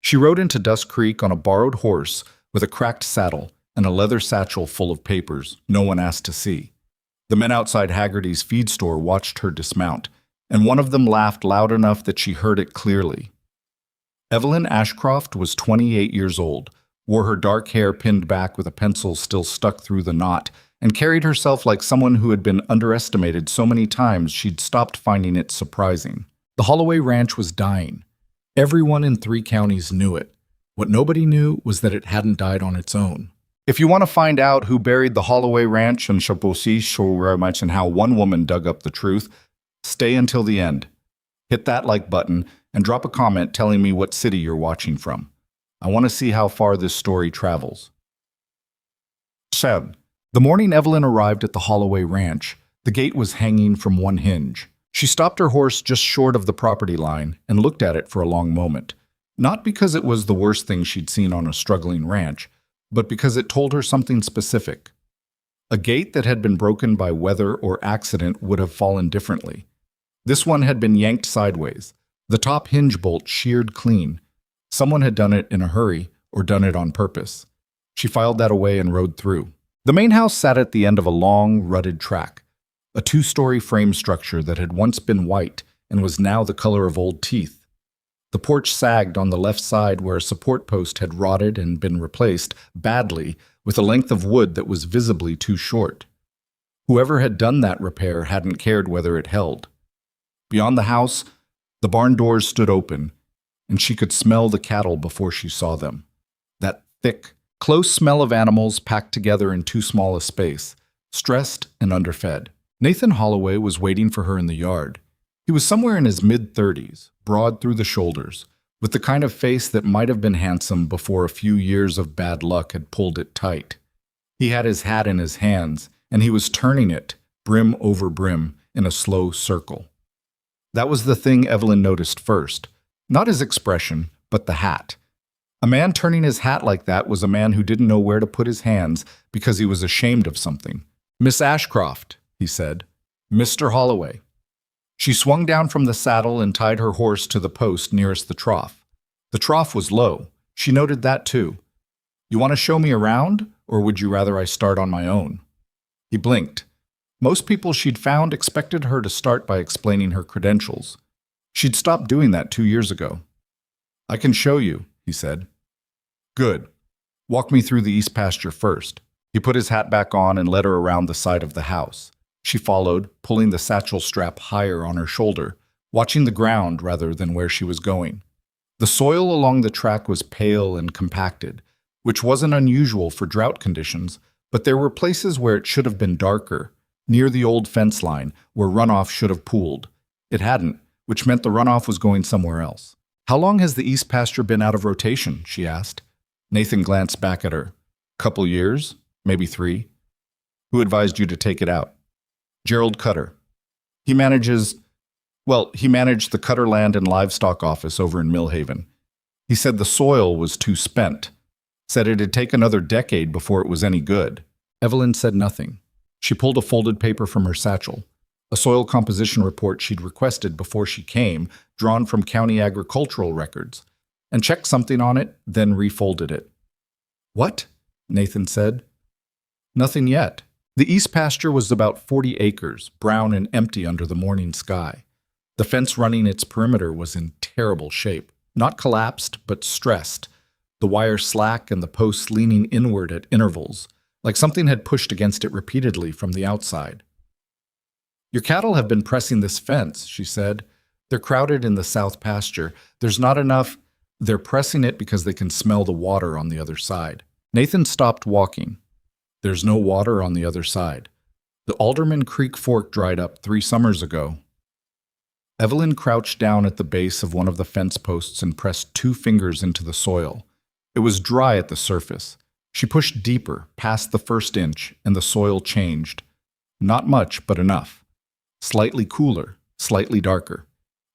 She rode into Dust Creek on a borrowed horse with a cracked saddle and a leather satchel full of papers no one asked to see. The men outside Haggerty's feed store watched her dismount, and one of them laughed loud enough that she heard it clearly. Evelyn Ashcroft was 28 years old, wore her dark hair pinned back with a pencil still stuck through the knot, and carried herself like someone who had been underestimated so many times she'd stopped finding it surprising. The Holloway Ranch was dying. Everyone in 3 counties knew it. What nobody knew was that it hadn't died on its own. If you want to find out who buried the Holloway Ranch and and how one woman dug up the truth, stay until the end. Hit that like button and drop a comment telling me what city you're watching from. I want to see how far this story travels. 7. The morning Evelyn arrived at the Holloway Ranch, the gate was hanging from one hinge. She stopped her horse just short of the property line and looked at it for a long moment. Not because it was the worst thing she'd seen on a struggling ranch, but because it told her something specific. A gate that had been broken by weather or accident would have fallen differently. This one had been yanked sideways, the top hinge bolt sheared clean. Someone had done it in a hurry or done it on purpose. She filed that away and rode through. The main house sat at the end of a long, rutted track, a 2-story frame structure that had once been white and was now the color of old teeth. The porch sagged on the left side where a support post had rotted and been replaced, badly, with a length of wood that was visibly too short. Whoever had done that repair hadn't cared whether it held. Beyond the house, the barn doors stood open, and she could smell the cattle before she saw them. That thick, close smell of animals packed together in too small a space, stressed and underfed. Nathan Holloway was waiting for her in the yard. He was somewhere in his mid-30s, broad through the shoulders, with the kind of face that might have been handsome before a few years of bad luck had pulled it tight. He had his hat in his hands, and he was turning it, brim over brim, in a slow circle. That was the thing Evelyn noticed first. Not his expression, but the hat. A man turning his hat like that was a man who didn't know where to put his hands because he was ashamed of something. "Miss Ashcroft," he said. "Mr. Holloway." She swung down from the saddle and tied her horse to the post nearest the trough. The trough was low. She noted that too. "You want to show me around, or would you rather I start on my own?" He blinked. Most people she'd found expected her to start by explaining her credentials. She'd stopped doing that 2 years ago. "I can show you," he said. "Good. Walk me through the east pasture first." He put his hat back on and led her around the side of the house. She followed, pulling the satchel strap higher on her shoulder, watching the ground rather than where she was going. The soil along the track was pale and compacted, which wasn't unusual for drought conditions, but there were places where it should have been darker, near the old fence line, where runoff should have pooled. It hadn't, which meant the runoff was going somewhere else. "How long has the east pasture been out of rotation?" she asked. Nathan glanced back at her. "Couple years, maybe 3. "Who advised you to take it out?" "Gerald Cutter. He managed the Cutter Land and Livestock office over in Millhaven. He said the soil was too spent. Said it'd take another decade before it was any good." Evelyn said nothing. She pulled a folded paper from her satchel, a soil composition report she'd requested before she came, drawn from county agricultural records, and checked something on it, then refolded it. "What?" Nathan said. "Nothing yet." The east pasture was about 40 acres, brown and empty under the morning sky. The fence running its perimeter was in terrible shape, not collapsed, but stressed, the wire slack and the posts leaning inward at intervals, like something had pushed against it repeatedly from the outside. "Your cattle have been pressing this fence," she said. "They're crowded in the south pasture. There's not enough. They're pressing it because they can smell the water on the other side." Nathan stopped walking. "There's no water on the other side. The Alderman Creek Fork dried up 3 summers ago." Evelyn crouched down at the base of one of the fence posts and pressed 2 fingers into the soil. It was dry at the surface. She pushed deeper, past the first inch, and the soil changed. Not much, but enough. Slightly cooler, slightly darker.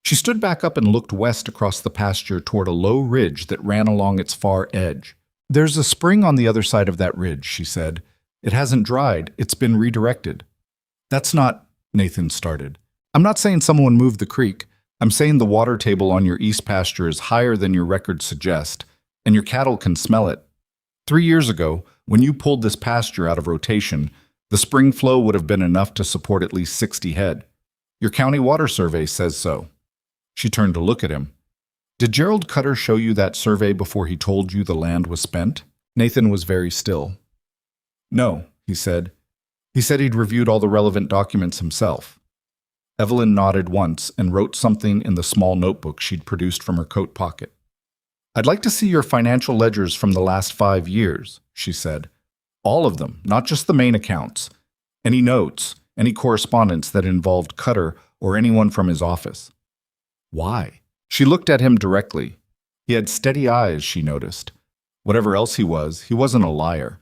She stood back up and looked west across the pasture toward a low ridge that ran along its far edge. "There's a spring on the other side of that ridge," she said. "It hasn't dried. It's been redirected." "That's not," Nathan started. "I'm not saying someone moved the creek. I'm saying the water table on your east pasture is higher than your records suggest, and your cattle can smell it. 3 years ago, when you pulled this pasture out of rotation, the spring flow would have been enough to support at least 60 head. Your county water survey says so. She turned to look at him. Did Gerald Cutter show you that survey before he told you the land was spent? Nathan was very still. No, he said. He said he'd reviewed all the relevant documents himself. Evelyn nodded once and wrote something in the small notebook she'd produced from her coat pocket. I'd like to see your financial ledgers from the last 5 years, she said. All of them, not just the main accounts. Any notes, any correspondence that involved Cutter or anyone from his office. Why? She looked at him directly. He had steady eyes, she noticed. Whatever else he wasn't a liar.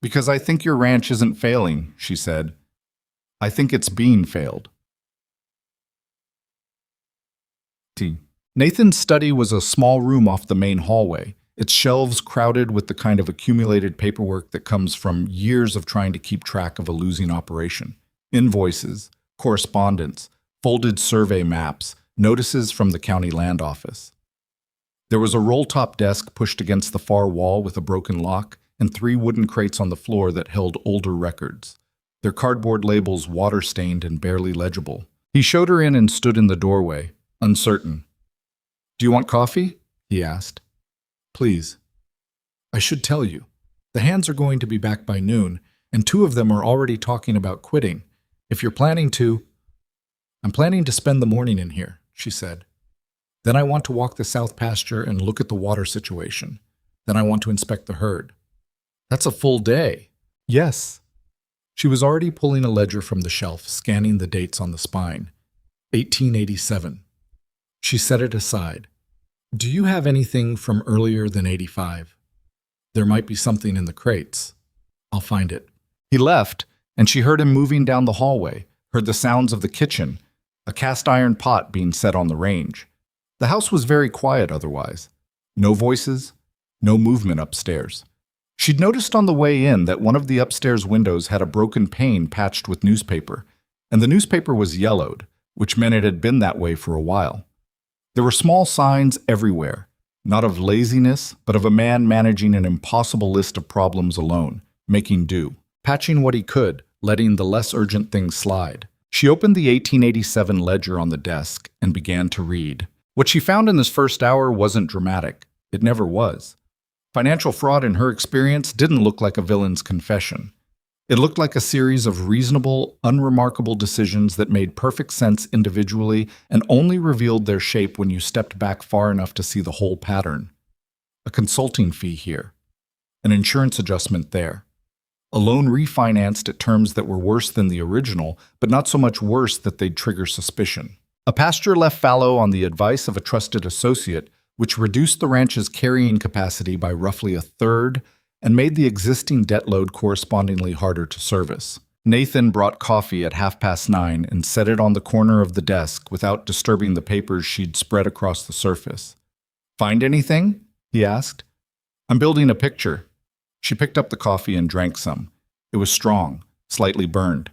Because I think your ranch isn't failing, she said. I think it's being failed. Nathan's study was a small room off the main hallway, its shelves crowded with the kind of accumulated paperwork that comes from years of trying to keep track of a losing operation. Invoices, correspondence, folded survey maps, notices from the county land office. There was a roll-top desk pushed against the far wall with a broken lock and 3 wooden crates on the floor that held older records, their cardboard labels water-stained and barely legible. He showed her in and stood in the doorway, uncertain. Do you want coffee? He asked. Please. I should tell you, the hands are going to be back by noon, and 2 of them are already talking about quitting. If you're planning to... I'm planning to spend the morning in here, she said. Then I want to walk the south pasture and look at the water situation. Then I want to inspect the herd. That's a full day. Yes. She was already pulling a ledger from the shelf, scanning the dates on the spine. 1887. She set it aside. Do you have anything from earlier than 85? There might be something in the crates. I'll find it. He left, and she heard him moving down the hallway, heard the sounds of the kitchen, a cast-iron pot being set on the range. The house was very quiet otherwise. No voices, no movement upstairs. She'd noticed on the way in that one of the upstairs windows had a broken pane patched with newspaper, and the newspaper was yellowed, which meant it had been that way for a while. There were small signs everywhere, not of laziness, but of a man managing an impossible list of problems alone, making do, patching what he could, letting the less urgent things slide. She opened the 1887 ledger on the desk and began to read. What she found in this first hour wasn't dramatic. It never was. Financial fraud in her experience didn't look like a villain's confession. It looked like a series of reasonable, unremarkable decisions that made perfect sense individually and only revealed their shape when you stepped back far enough to see the whole pattern. A consulting fee here. An insurance adjustment there. A loan refinanced at terms that were worse than the original, but not so much worse that they'd trigger suspicion. A pasture left fallow on the advice of a trusted associate, which reduced the ranch's carrying capacity by roughly 1/3 and made the existing debt load correspondingly harder to service. Nathan brought coffee at 9:30 and set it on the corner of the desk without disturbing the papers she'd spread across the surface. Find anything? He asked. I'm building a picture. She picked up the coffee and drank some. It was strong, slightly burned.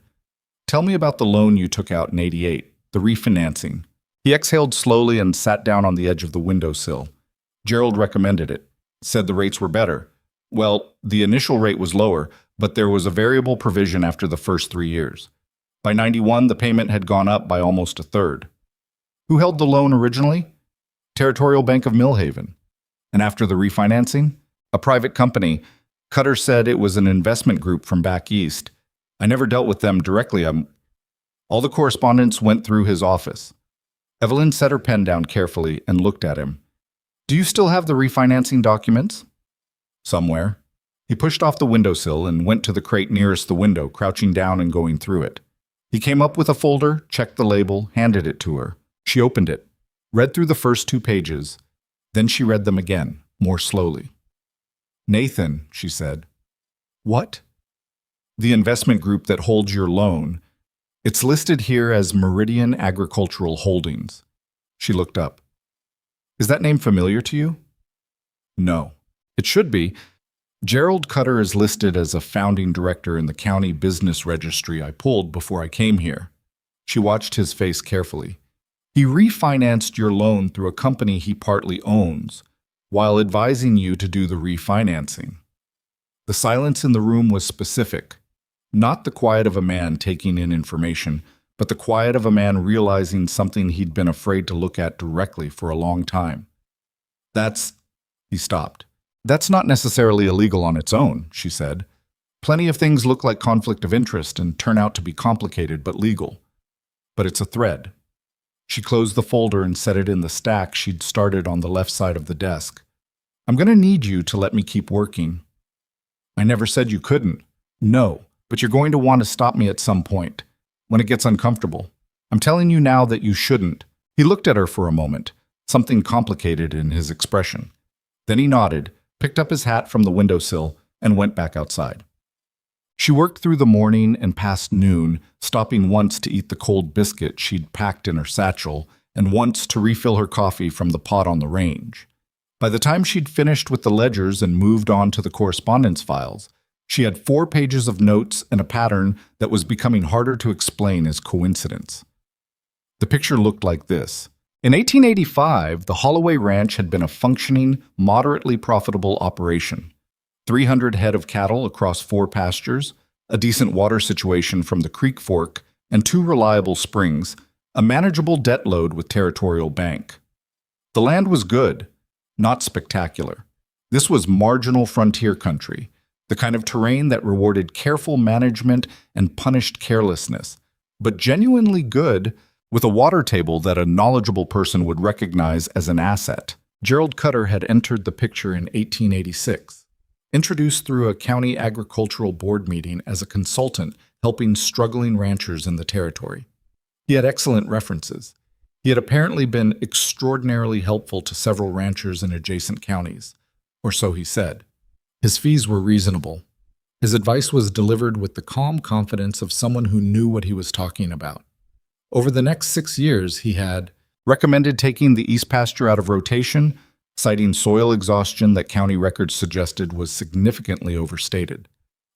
Tell me about the loan you took out in '88, the refinancing. He exhaled slowly and sat down on the edge of the windowsill. Gerald recommended it, said the rates were better. Well, the initial rate was lower, but there was a variable provision after the first 3 years. By '91, the payment had gone up by almost 1/3. Who held the loan originally? Territorial Bank of Millhaven. And after the refinancing? A private company. Cutter said it was an investment group from back east. I never dealt with them directly. All the correspondence went through his office. Evelyn set her pen down carefully and looked at him. Do you still have the refinancing documents? Somewhere. He pushed off the windowsill and went to the crate nearest the window, crouching down and going through it. He came up with a folder, checked the label, handed it to her. She opened it, read through the first 2 pages. Then she read them again, more slowly. Nathan, she said. What? The investment group that holds your loan. It's listed here as Meridian Agricultural Holdings. She looked up. Is that name familiar to you? No. It should be. Gerald Cutter is listed as a founding director in the county business registry I pulled before I came here. She watched his face carefully. He refinanced your loan through a company he partly owns, while advising you to do the refinancing. The silence in the room was specific, not the quiet of a man taking in information, but the quiet of a man realizing something he'd been afraid to look at directly for a long time. He stopped. That's not necessarily illegal on its own, she said. Plenty of things look like conflict of interest and turn out to be complicated but legal. But it's a thread. She closed the folder and set it in the stack she'd started on the left side of the desk. I'm going to need you to let me keep working. I never said you couldn't. No, but you're going to want to stop me at some point, when it gets uncomfortable. I'm telling you now that you shouldn't. He looked at her for a moment, something complicated in his expression. Then he nodded, picked up his hat from the windowsill, and went back outside. She worked through the morning and past noon, stopping once to eat the cold biscuit she'd packed in her satchel, and once to refill her coffee from the pot on the range. By the time she'd finished with the ledgers and moved on to the correspondence files, she had 4 pages of notes and a pattern that was becoming harder to explain as coincidence. The picture looked like this. In 1885, the Holloway Ranch had been a functioning, moderately profitable operation. 300 head of cattle across 4 pastures, a decent water situation from the creek fork, and 2 reliable springs, a manageable debt load with Territorial Bank. The land was good, not spectacular. This was marginal frontier country, the kind of terrain that rewarded careful management and punished carelessness, but genuinely good, with a water table that a knowledgeable person would recognize as an asset. Gerald Cutter had entered the picture in 1886, introduced through a county agricultural board meeting as a consultant helping struggling ranchers in the territory. He had excellent references. He had apparently been extraordinarily helpful to several ranchers in adjacent counties, or so he said. His fees were reasonable. His advice was delivered with the calm confidence of someone who knew what he was talking about. Over the next 6 years, he had recommended taking the east pasture out of rotation, citing soil exhaustion that county records suggested was significantly overstated,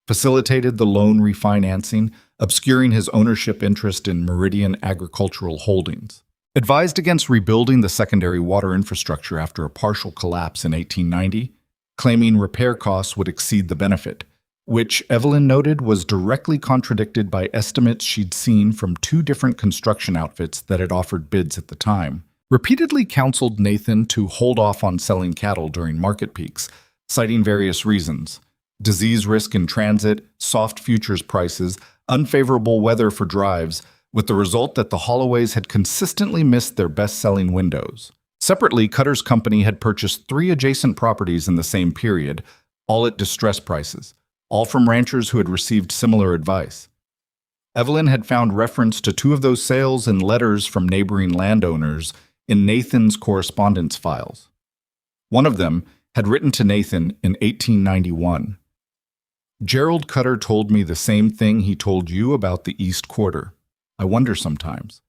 facilitated the loan refinancing, obscuring his ownership interest in Meridian Agricultural Holdings, advised against rebuilding the secondary water infrastructure after a partial collapse in 1890, claiming repair costs would exceed the benefit, which Evelyn noted was directly contradicted by estimates she'd seen from 2 different construction outfits that had offered bids at the time. Repeatedly counseled Nathan to hold off on selling cattle during market peaks, citing various reasons: disease risk in transit, soft futures prices, unfavorable weather for drives, with the result that the Holloways had consistently missed their best-selling windows. Separately, Cutter's company had purchased 3 adjacent properties in the same period, all at distress prices, all from ranchers who had received similar advice. Evelyn had found reference to 2 of those sales in letters from neighboring landowners in Nathan's correspondence files. One of them had written to Nathan in 1891. Gerald Cutter told me the same thing he told you about the East Quarter. I wonder sometimes.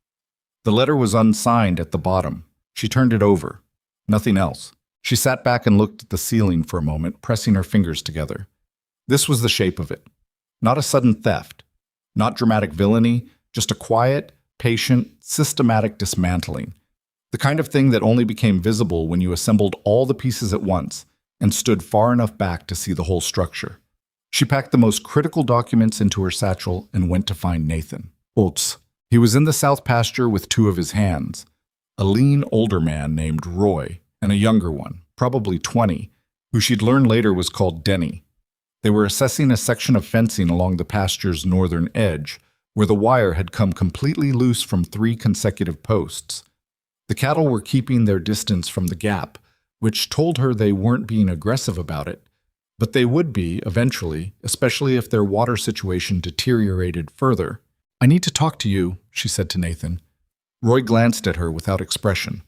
The letter was unsigned at the bottom. She turned it over. Nothing else. She sat back and looked at the ceiling for a moment, pressing her fingers together. This was the shape of it. Not a sudden theft. Not dramatic villainy. Just a quiet, patient, systematic dismantling. The kind of thing that only became visible when you assembled all the pieces at once and stood far enough back to see the whole structure. She packed the most critical documents into her satchel and went to find Nathan. Oltz. He was in the south pasture with 2 of his hands. A lean older man named Roy, and a younger one, probably 20, who she'd learned later was called Denny. They were assessing a section of fencing along the pasture's northern edge, where the wire had come completely loose from 3 consecutive posts. The cattle were keeping their distance from the gap, which told her they weren't being aggressive about it, but they would be eventually, especially if their water situation deteriorated further. I need to talk to you, she said to Nathan. Roy glanced at her without expression.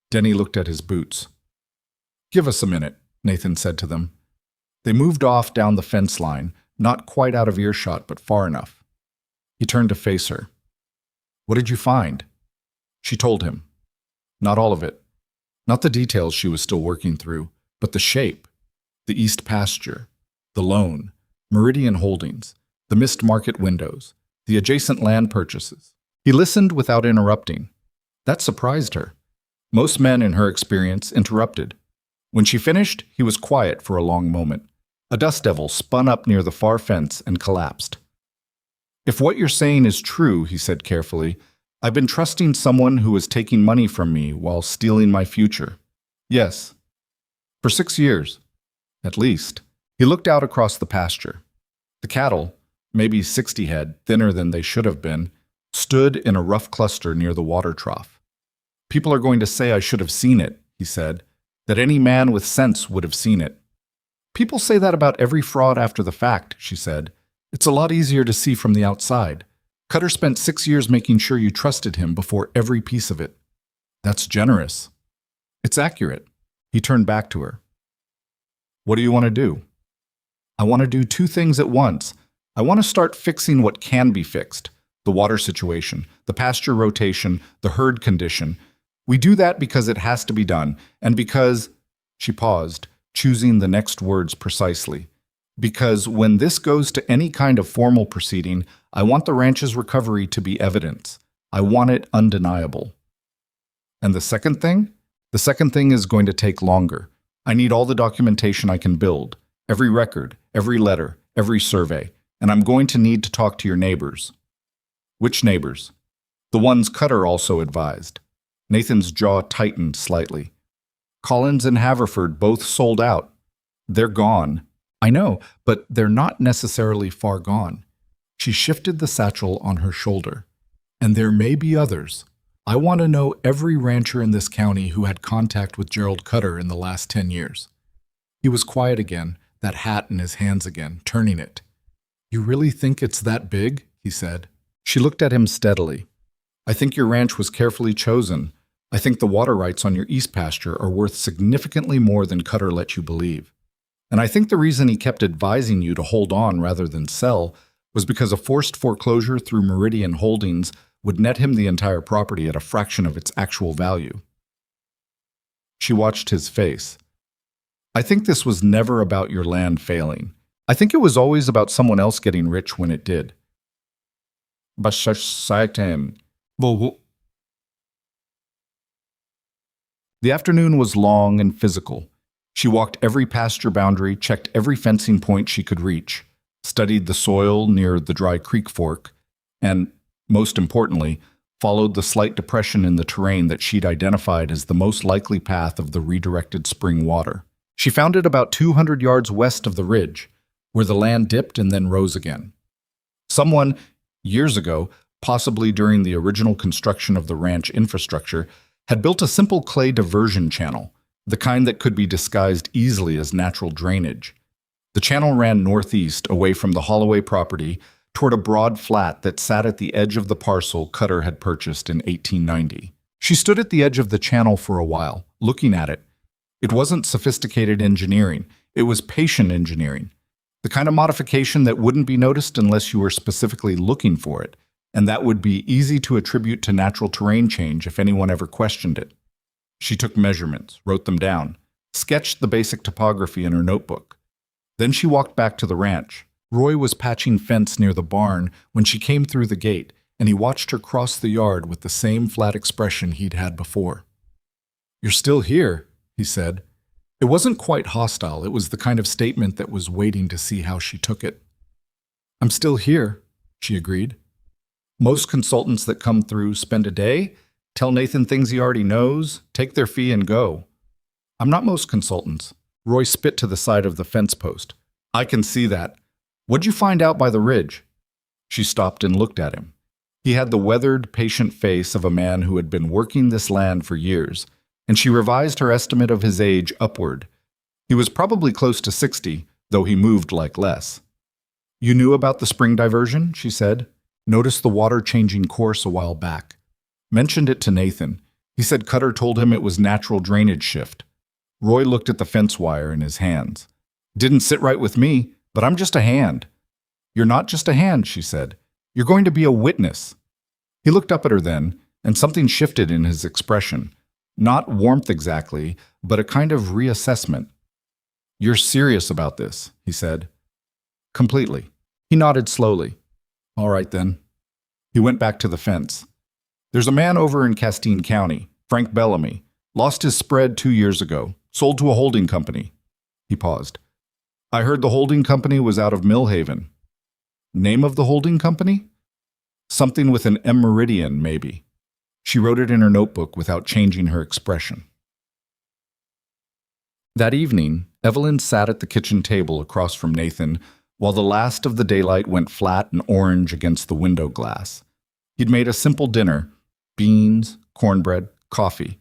Denny looked at his boots. Give us a minute, Nathan said to them. They moved off down the fence line, not quite out of earshot, but far enough. He turned to face her. What did you find? She told him. Not all of it. Not the details she was still working through, but the shape. The east pasture, the loan, Meridian Holdings, the missed market windows, the adjacent land purchases. He listened without interrupting. That surprised her. Most men, in her experience, interrupted. When she finished, he was quiet for a long moment. A dust devil spun up near the far fence and collapsed. If what you're saying is true, he said carefully, I've been trusting someone who was taking money from me while stealing my future. Yes. For 6 years. At least. He looked out across the pasture. The cattle, maybe 60 head, thinner than they should have been, stood in a rough cluster near the water trough. People are going to say I should have seen it, he said, that any man with sense would have seen it. People say that about every fraud after the fact, she said. It's a lot easier to see from the outside. Cutter spent 6 years making sure you trusted him before every piece of it. That's generous. It's accurate. He turned back to her. What do you want to do? I want to do 2 things at once. I want to start fixing what can be fixed. The water situation, the pasture rotation, the herd condition. We do that because it has to be done, and because, she paused, choosing the next words precisely, because when this goes to any kind of formal proceeding, I want the ranch's recovery to be evidence. I want it undeniable. And the second thing? The second thing is going to take longer. I need all the documentation I can build, every record, every letter, every survey, and I'm going to need to talk to your neighbors. Which neighbors? The ones Cutter also advised. Nathan's jaw tightened slightly. Collins and Haverford both sold out. They're gone. I know, but they're not necessarily far gone. She shifted the satchel on her shoulder. And there may be others. I want to know every rancher in this county who had contact with Gerald Cutter in the last 10 years. He was quiet again, that hat in his hands again, turning it. You really think it's that big? He said. She looked at him steadily. I think your ranch was carefully chosen. I think the water rights on your east pasture are worth significantly more than Cutter let you believe. And I think the reason he kept advising you to hold on rather than sell was because a forced foreclosure through Meridian Holdings would net him the entire property at a fraction of its actual value. She watched his face. I think this was never about your land failing. I think it was always about someone else getting rich when it did. The afternoon was long and physical. She walked every pasture boundary, checked every fencing point she could reach, studied the soil near the dry creek fork, and, most importantly, followed the slight depression in the terrain that she'd identified as the most likely path of the redirected spring water. She found it about 200 yards west of the ridge, where the land dipped and then rose again. Someone, years ago, possibly during the original construction of the ranch infrastructure, had built a simple clay diversion channel, the kind that could be disguised easily as natural drainage. The channel ran northeast away from the Holloway property toward a broad flat that sat at the edge of the parcel Cutter had purchased in 1890. She stood at the edge of the channel for a while, looking at it. It wasn't sophisticated engineering, it was patient engineering. The kind of modification that wouldn't be noticed unless you were specifically looking for it, and that would be easy to attribute to natural terrain change if anyone ever questioned it. She took measurements, wrote them down, sketched the basic topography in her notebook. Then she walked back to the ranch. Roy was patching fence near the barn when she came through the gate, and he watched her cross the yard with the same flat expression he'd had before. "You're still here," he said. It wasn't quite hostile. It was the kind of statement that was waiting to see how she took it. "I'm still here," she agreed. Most consultants that come through spend a day, tell Nathan things he already knows, take their fee and go. I'm not most consultants. Roy spit to the side of the fence post. I can see that. What'd you find out by the ridge? She stopped and looked at him. He had the weathered, patient face of a man who had been working this land for years, and she revised her estimate of his age upward. He was probably close to 60, though he moved like less. You knew about the spring diversion, she said. Noticed the water changing course a while back. Mentioned it to Nathan. He said Cutter told him it was natural drainage shift. Roy looked at the fence wire in his hands. Didn't sit right with me, but I'm just a hand. You're not just a hand, she said. You're going to be a witness. He looked up at her then, and something shifted in his expression. Not warmth exactly, but a kind of reassessment. You're serious about this, he said. Completely. He nodded slowly. All right then. He went back to the fence. There's a man over in Castine County, Frank Bellamy, lost his spread 2 years ago, sold to a holding company. He paused. I heard the holding company was out of Millhaven. Name of the holding company? Something with an M meridian, maybe. She wrote it in her notebook without changing her expression. That evening, Evelyn sat at the kitchen table across from Nathan while the last of the daylight went flat and orange against the window glass. He'd made a simple dinner, beans, cornbread, coffee,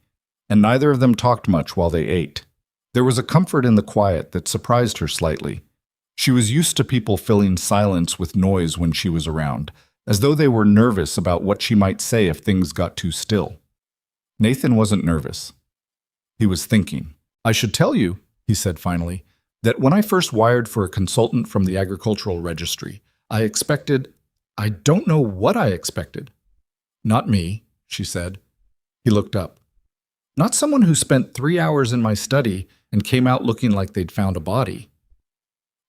and neither of them talked much while they ate. There was a comfort in the quiet that surprised her slightly. She was used to people filling silence with noise when she was around, as though they were nervous about what she might say if things got too still. Nathan wasn't nervous. He was thinking. I should tell you, he said finally, that when I first wired for a consultant from the Agricultural Registry, I don't know what I expected. Not me, she said. He looked up. Not someone who spent 3 hours in my study and came out looking like they'd found a body.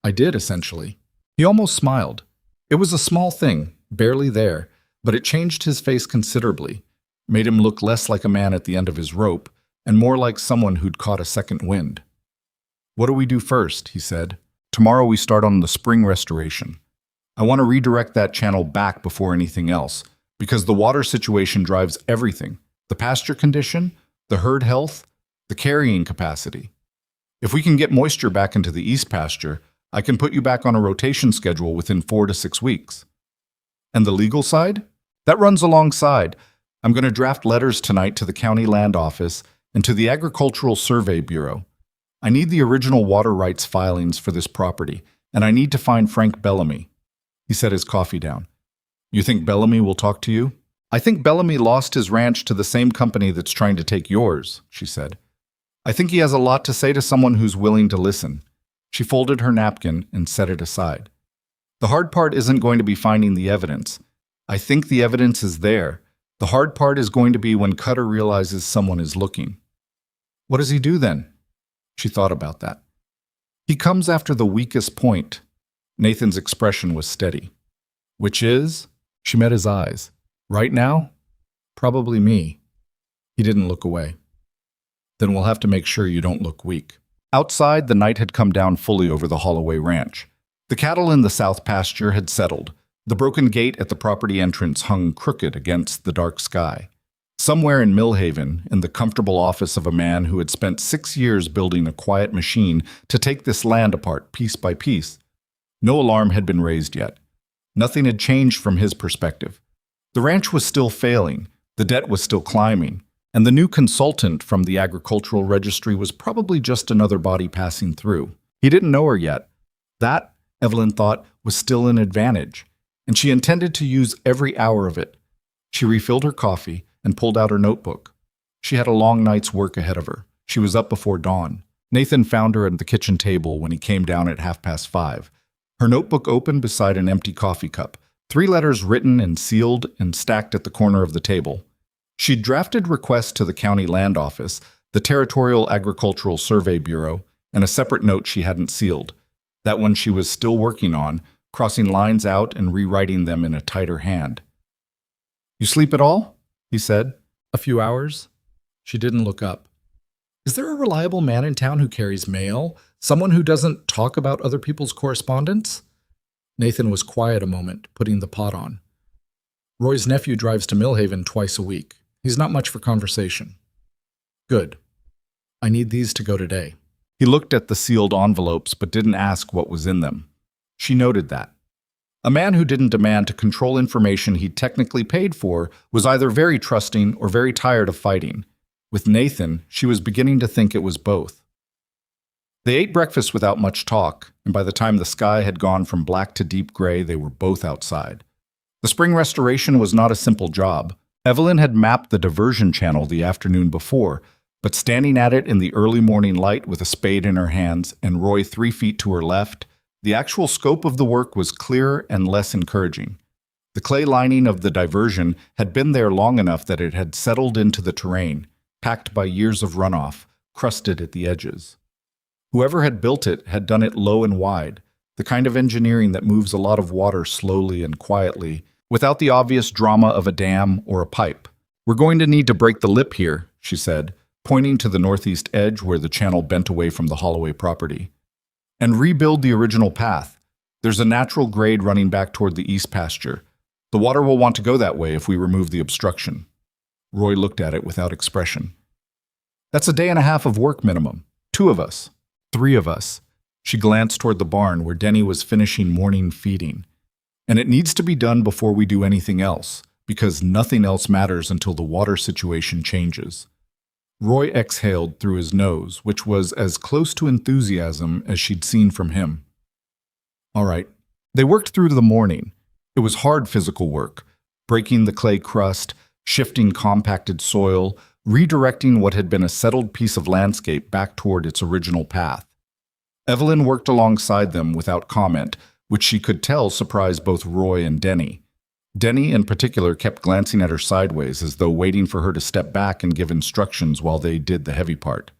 I did, essentially. He almost smiled. It was a small thing, barely there, but it changed his face considerably, made him look less like a man at the end of his rope, and more like someone who'd caught a second wind. What do we do first? He said. Tomorrow we start on the spring restoration. I want to redirect that channel back before anything else, because the water situation drives everything. The pasture condition, the herd health, the carrying capacity. If we can get moisture back into the east pasture, I can put you back on a rotation schedule within 4 to 6 weeks. And the legal side? That runs alongside. I'm going to draft letters tonight to the county land office and to the Agricultural Survey Bureau. I need the original water rights filings for this property, and I need to find Frank Bellamy. He set his coffee down. You think Bellamy will talk to you? I think Bellamy lost his ranch to the same company that's trying to take yours, she said. I think he has a lot to say to someone who's willing to listen. She folded her napkin and set it aside. The hard part isn't going to be finding the evidence. I think the evidence is there. The hard part is going to be when Cutter realizes someone is looking. What does he do then? She thought about that. He comes after the weakest point. Nathan's expression was steady. Which is? She met his eyes. Right now? Probably me. He didn't look away. Then we'll have to make sure you don't look weak. Outside, the night had come down fully over the Holloway Ranch. The cattle in the south pasture had settled. The broken gate at the property entrance hung crooked against the dark sky. Somewhere in Millhaven, in the comfortable office of a man who had spent 6 years building a quiet machine to take this land apart piece by piece, no alarm had been raised yet. Nothing had changed from his perspective. The ranch was still failing, the debt was still climbing, and the new consultant from the Agricultural Registry was probably just another body passing through. He didn't know her yet. That, Evelyn thought, was still an advantage, and she intended to use every hour of it. She refilled her coffee and pulled out her notebook. She had a long night's work ahead of her. She was up before dawn. Nathan found her at the kitchen table when he came down at 5:30. Her notebook open beside an empty coffee cup, 3 letters written and sealed and stacked at the corner of the table. She'd drafted requests to the county land office, the Territorial Agricultural Survey Bureau, and a separate note she hadn't sealed. That one she was still working on, crossing lines out and rewriting them in a tighter hand. You sleep at all? He said. A few hours? She didn't look up. Is there a reliable man in town who carries mail? Someone who doesn't talk about other people's correspondence? Nathan was quiet a moment, putting the pot on. Roy's nephew drives to Millhaven twice a week. He's not much for conversation. Good. I need these to go today. He looked at the sealed envelopes but didn't ask what was in them. She noted that. A man who didn't demand to control information he'd technically paid for was either very trusting or very tired of fighting. With Nathan, she was beginning to think it was both. They ate breakfast without much talk, and by the time the sky had gone from black to deep gray, they were both outside. The spring restoration was not a simple job. Evelyn had mapped the diversion channel the afternoon before, but standing at it in the early morning light with a spade in her hands and Roy 3 feet to her left, the actual scope of the work was clearer and less encouraging. The clay lining of the diversion had been there long enough that it had settled into the terrain, packed by years of runoff, crusted at the edges. Whoever had built it had done it low and wide, the kind of engineering that moves a lot of water slowly and quietly, without the obvious drama of a dam or a pipe. We're going to need to break the lip here, she said, pointing to the northeast edge where the channel bent away from the Holloway property. And rebuild the original path. There's a natural grade running back toward the east pasture. The water will want to go that way if we remove the obstruction. Roy looked at it without expression. That's a day and a half of work minimum. 2 of us. 3 of us. She glanced toward the barn where Denny was finishing morning feeding. And it needs to be done before we do anything else, because nothing else matters until the water situation changes. Roy exhaled through his nose, which was as close to enthusiasm as she'd seen from him. All right. They worked through the morning. It was hard physical work, breaking the clay crust, shifting compacted soil, redirecting what had been a settled piece of landscape back toward its original path. Evelyn worked alongside them without comment, which she could tell surprised both Roy and Denny. Denny, in particular, kept glancing at her sideways as though waiting for her to step back and give instructions while they did the heavy part.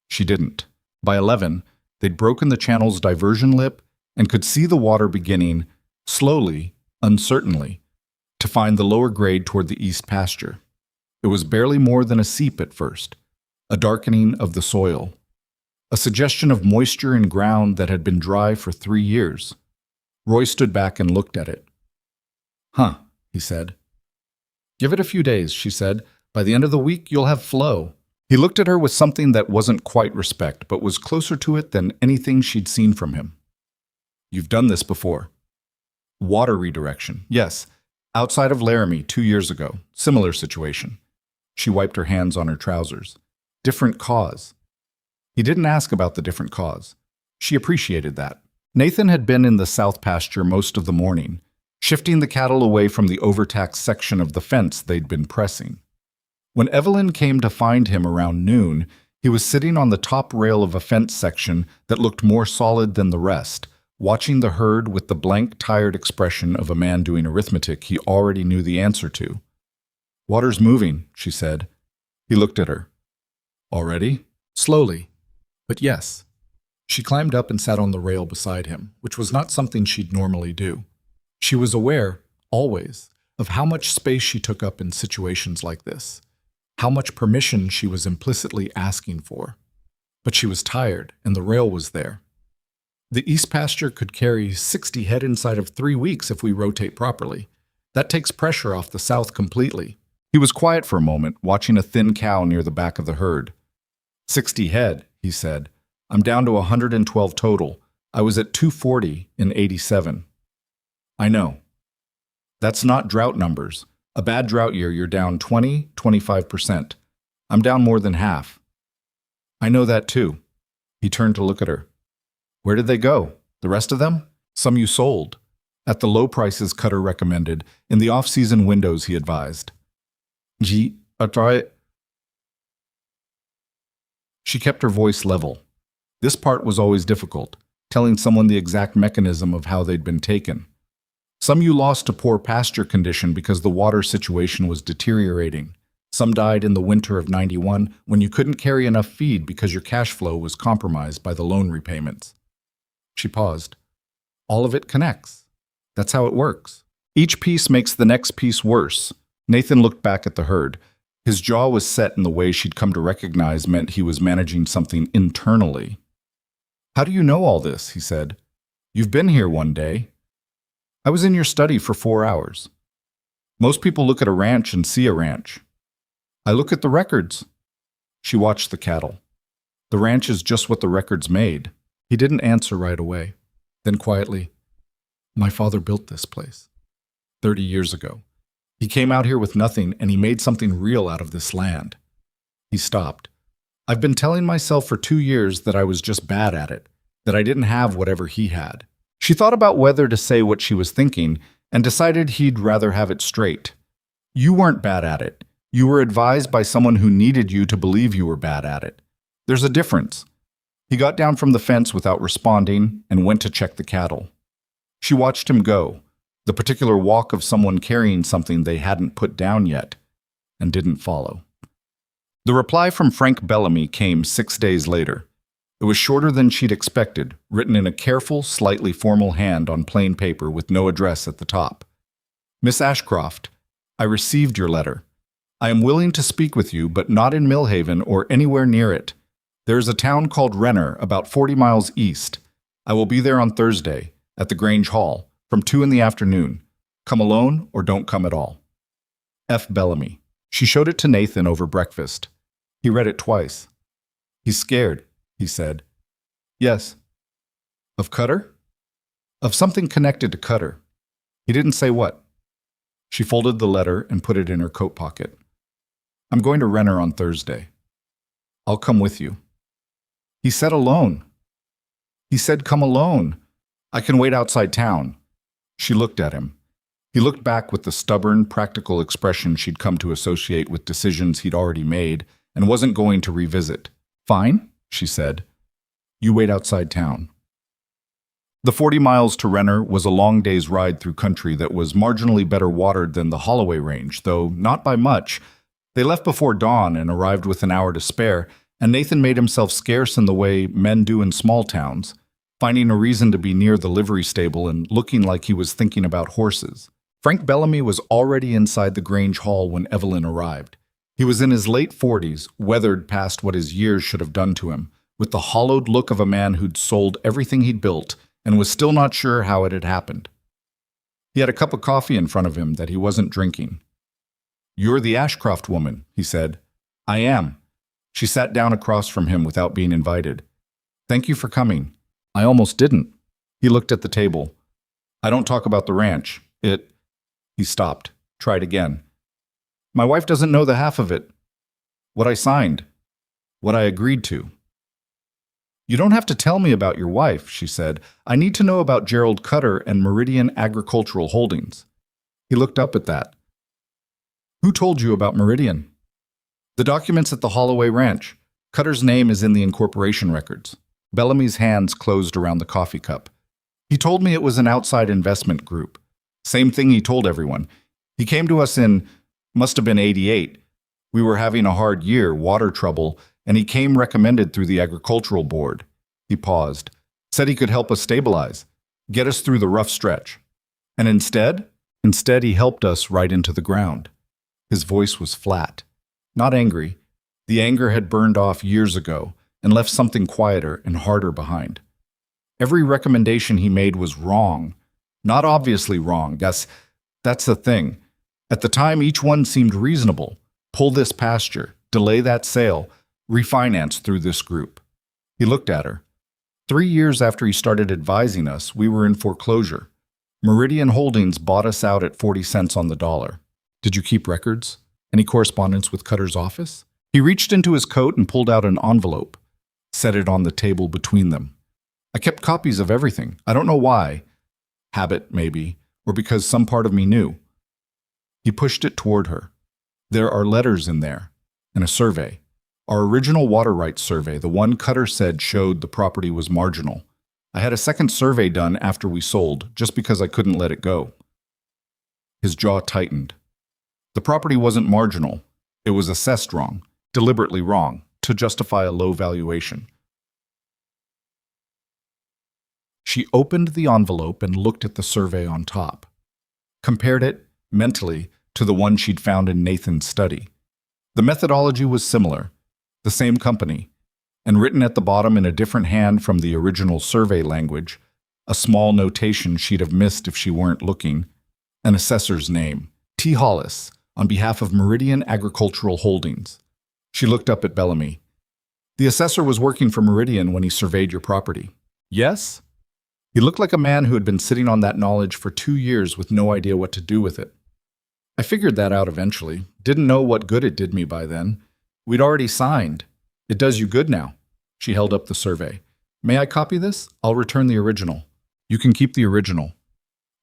She didn't. By 11, they'd broken the channel's diversion lip and could see the water beginning, slowly, uncertainly, to find the lower grade toward the east pasture. It was barely more than a seep at first, a darkening of the soil, a suggestion of moisture in ground that had been dry for 3 years. Roy stood back and looked at it. Huh, he said. Give it a few days, she said. By the end of the week, you'll have flow. He looked at her with something that wasn't quite respect, but was closer to it than anything she'd seen from him. You've done this before. Water redirection, yes. Outside of Laramie 2 years ago. Similar situation. She wiped her hands on her trousers. Different cause. He didn't ask about the different cause. She appreciated that. Nathan had been in the south pasture most of the morning, shifting the cattle away from the overtaxed section of the fence they'd been pressing. When Evelyn came to find him around noon, he was sitting on the top rail of a fence section that looked more solid than the rest, watching the herd with the blank, tired expression of a man doing arithmetic he already knew the answer to. Water's moving, she said. He looked at her. Already? Slowly. But yes. She climbed up and sat on the rail beside him, which was not something she'd normally do. She was aware, always, of how much space she took up in situations like this, how much permission she was implicitly asking for. But she was tired, and the rail was there. The east pasture could carry 60 head inside of 3 weeks if we rotate properly. That takes pressure off the south completely. He was quiet for a moment, watching a thin cow near the back of the herd. 60 head, he said. I'm down to 112 total. I was at 240 in 87. I know. That's not drought numbers. A bad drought year, you're down 25%. I'm down more than half. I know that too. He turned to look at her. Where did they go? The rest of them? Some you sold. At the low prices Cutter recommended, in the off-season windows he advised. Gee, I try. She kept her voice level. This part was always difficult, telling someone the exact mechanism of how they'd been taken. Some you lost to poor pasture condition because the water situation was deteriorating. Some died in the winter of 91 when you couldn't carry enough feed because your cash flow was compromised by the loan repayments. She paused. All of it connects. That's how it works. Each piece makes the next piece worse. Nathan looked back at the herd. His jaw was set in the way she'd come to recognize meant he was managing something internally. How do you know all this? He said. You've been here one day. I was in your study for 4 hours. Most people look at a ranch and see a ranch. I look at the records. She watched the cattle. The ranch is just what the records made. He didn't answer right away. Then quietly, my father built this place 30 years ago. He came out here with nothing and he made something real out of this land. He stopped. I've been telling myself for 2 years that I was just bad at it, that I didn't have whatever he had. She thought about whether to say what she was thinking and decided he'd rather have it straight. You weren't bad at it. You were advised by someone who needed you to believe you were bad at it. There's a difference. He got down from the fence without responding and went to check the cattle. She watched him go, the particular walk of someone carrying something they hadn't put down yet, and didn't follow. The reply from Frank Bellamy came 6 days later. It was shorter than she'd expected, written in a careful, slightly formal hand on plain paper with no address at the top. Miss Ashcroft, I received your letter. I am willing to speak with you, but not in Millhaven or anywhere near it. There is a town called Renner, about 40 miles east. I will be there on Thursday, at the Grange Hall, from 2 in the afternoon. Come alone or don't come at all. F. Bellamy. She showed it to Nathan over breakfast. He read it twice. He's scared, he said. Yes. Of Cutter? Of something connected to Cutter. He didn't say what. She folded the letter and put it in her coat pocket. I'm going to Renner on Thursday. I'll come with you. He said alone. He said come alone. I can wait outside town. She looked at him. He looked back with the stubborn, practical expression she'd come to associate with decisions he'd already made and wasn't going to revisit. Fine, she said. You wait outside town. The 40 miles to Renner was a long day's ride through country that was marginally better watered than the Holloway Range, though not by much. They left before dawn and arrived with an hour to spare, and Nathan made himself scarce in the way men do in small towns, finding a reason to be near the livery stable and looking like he was thinking about horses. Frank Bellamy was already inside the Grange Hall when Evelyn arrived. He was in his late 40s, weathered past what his years should have done to him, with the hollowed look of a man who'd sold everything he'd built and was still not sure how it had happened. He had a cup of coffee in front of him that he wasn't drinking. You're the Ashcroft woman, he said. I am. She sat down across from him without being invited. Thank you for coming. I almost didn't. He looked at the table. I don't talk about the ranch. He stopped, tried again. My wife doesn't know the half of it. What I signed. What I agreed to. You don't have to tell me about your wife, she said. I need to know about Gerald Cutter and Meridian Agricultural Holdings. He looked up at that. Who told you about Meridian? The documents at the Holloway Ranch. Cutter's name is in the incorporation records. Bellamy's hands closed around the coffee cup. He told me it was an outside investment group. Same thing he told everyone. He came to us must have been 88. We were having a hard year, water trouble, and he came recommended through the agricultural board. He paused, said he could help us stabilize, get us through the rough stretch. And instead he helped us right into the ground. His voice was flat, not angry. The anger had burned off years ago and left something quieter and harder behind. Every recommendation he made was wrong, not obviously wrong. That's the thing. At the time, each one seemed reasonable. Pull this pasture, delay that sale, refinance through this group. He looked at her. 3 years after he started advising us, we were in foreclosure. Meridian Holdings bought us out at 40 cents on the dollar. Did you keep records? Any correspondence with Cutter's office? He reached into his coat and pulled out an envelope, set it on the table between them. I kept copies of everything. I don't know why. Habit, maybe, or because some part of me knew. He pushed it toward her. There are letters in there, and a survey. Our original water rights survey, the one Cutter said showed the property was marginal. I had a second survey done after we sold, just because I couldn't let it go. His jaw tightened. The property wasn't marginal. It was assessed wrong, deliberately wrong, to justify a low valuation. She opened the envelope and looked at the survey on top. Compared it, mentally, to the one she'd found in Nathan's study. The methodology was similar, the same company, and written at the bottom in a different hand from the original survey language, a small notation she'd have missed if she weren't looking, an assessor's name, T. Hollis, on behalf of Meridian Agricultural Holdings. She looked up at Bellamy. The assessor was working for Meridian when he surveyed your property. Yes? He looked like a man who had been sitting on that knowledge for 2 years with no idea what to do with it. I figured that out eventually. Didn't know what good it did me by then. We'd already signed. It does you good now. She held up the survey. May I copy this? I'll return the original. You can keep the original.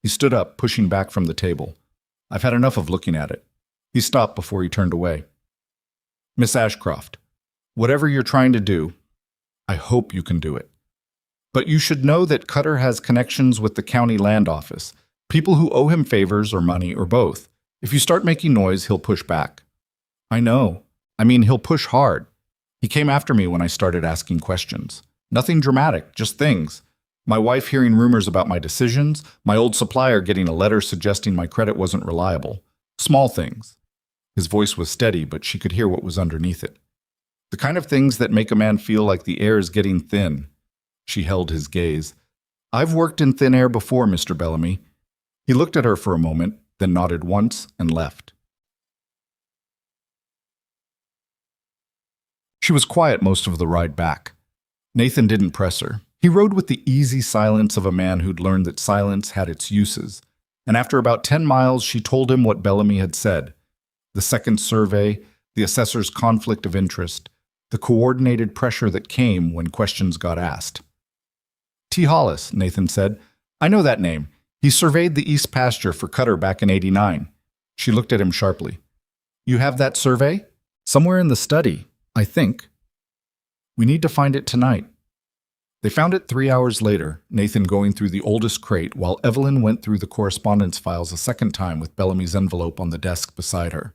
He stood up, pushing back from the table. I've had enough of looking at it. He stopped before he turned away. Miss Ashcroft, whatever you're trying to do, I hope you can do it. But you should know that Cutter has connections with the county land office, people who owe him favors or money or both. If you start making noise, he'll push back. I know. I mean, he'll push hard. He came after me when I started asking questions. Nothing dramatic, just things. My wife hearing rumors about my decisions, my old supplier getting a letter suggesting my credit wasn't reliable. Small things. His voice was steady, but she could hear what was underneath it. The kind of things that make a man feel like the air is getting thin. She held his gaze. I've worked in thin air before, Mr. Bellamy. He looked at her for a moment, then nodded once and left. She was quiet most of the ride back. Nathan didn't press her. He rode with the easy silence of a man who'd learned that silence had its uses. And after about 10 miles, she told him what Bellamy had said. The second survey, the assessor's conflict of interest, the coordinated pressure that came when questions got asked. T. Hollis, Nathan said. I know that name. He surveyed the east pasture for Cutter back in '89. She looked at him sharply. You have that survey? Somewhere in the study, I think. We need to find it tonight. They found it 3 hours later, Nathan going through the oldest crate while Evelyn went through the correspondence files a second time with Bellamy's envelope on the desk beside her.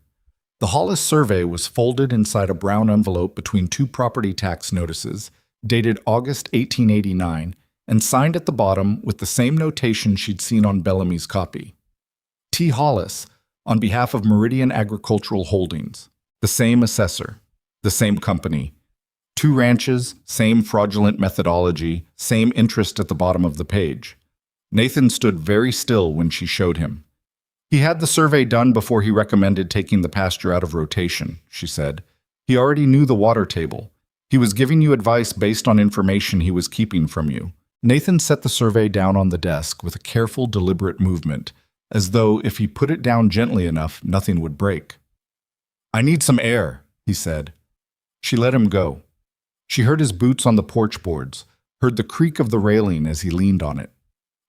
The Hollis survey was folded inside a brown envelope between two property tax notices, dated August 1889, and signed at the bottom with the same notation she'd seen on Bellamy's copy. T. Hollis, on behalf of Meridian Agricultural Holdings. The same assessor, the same company. 2 ranches, same fraudulent methodology, same interest at the bottom of the page. Nathan stood very still when she showed him. He had the survey done before he recommended taking the pasture out of rotation, she said. He already knew the water table. He was giving you advice based on information he was keeping from you. Nathan set the survey down on the desk with a careful, deliberate movement, as though if he put it down gently enough, nothing would break. I need some air, he said. She let him go. She heard his boots on the porch boards, heard the creak of the railing as he leaned on it.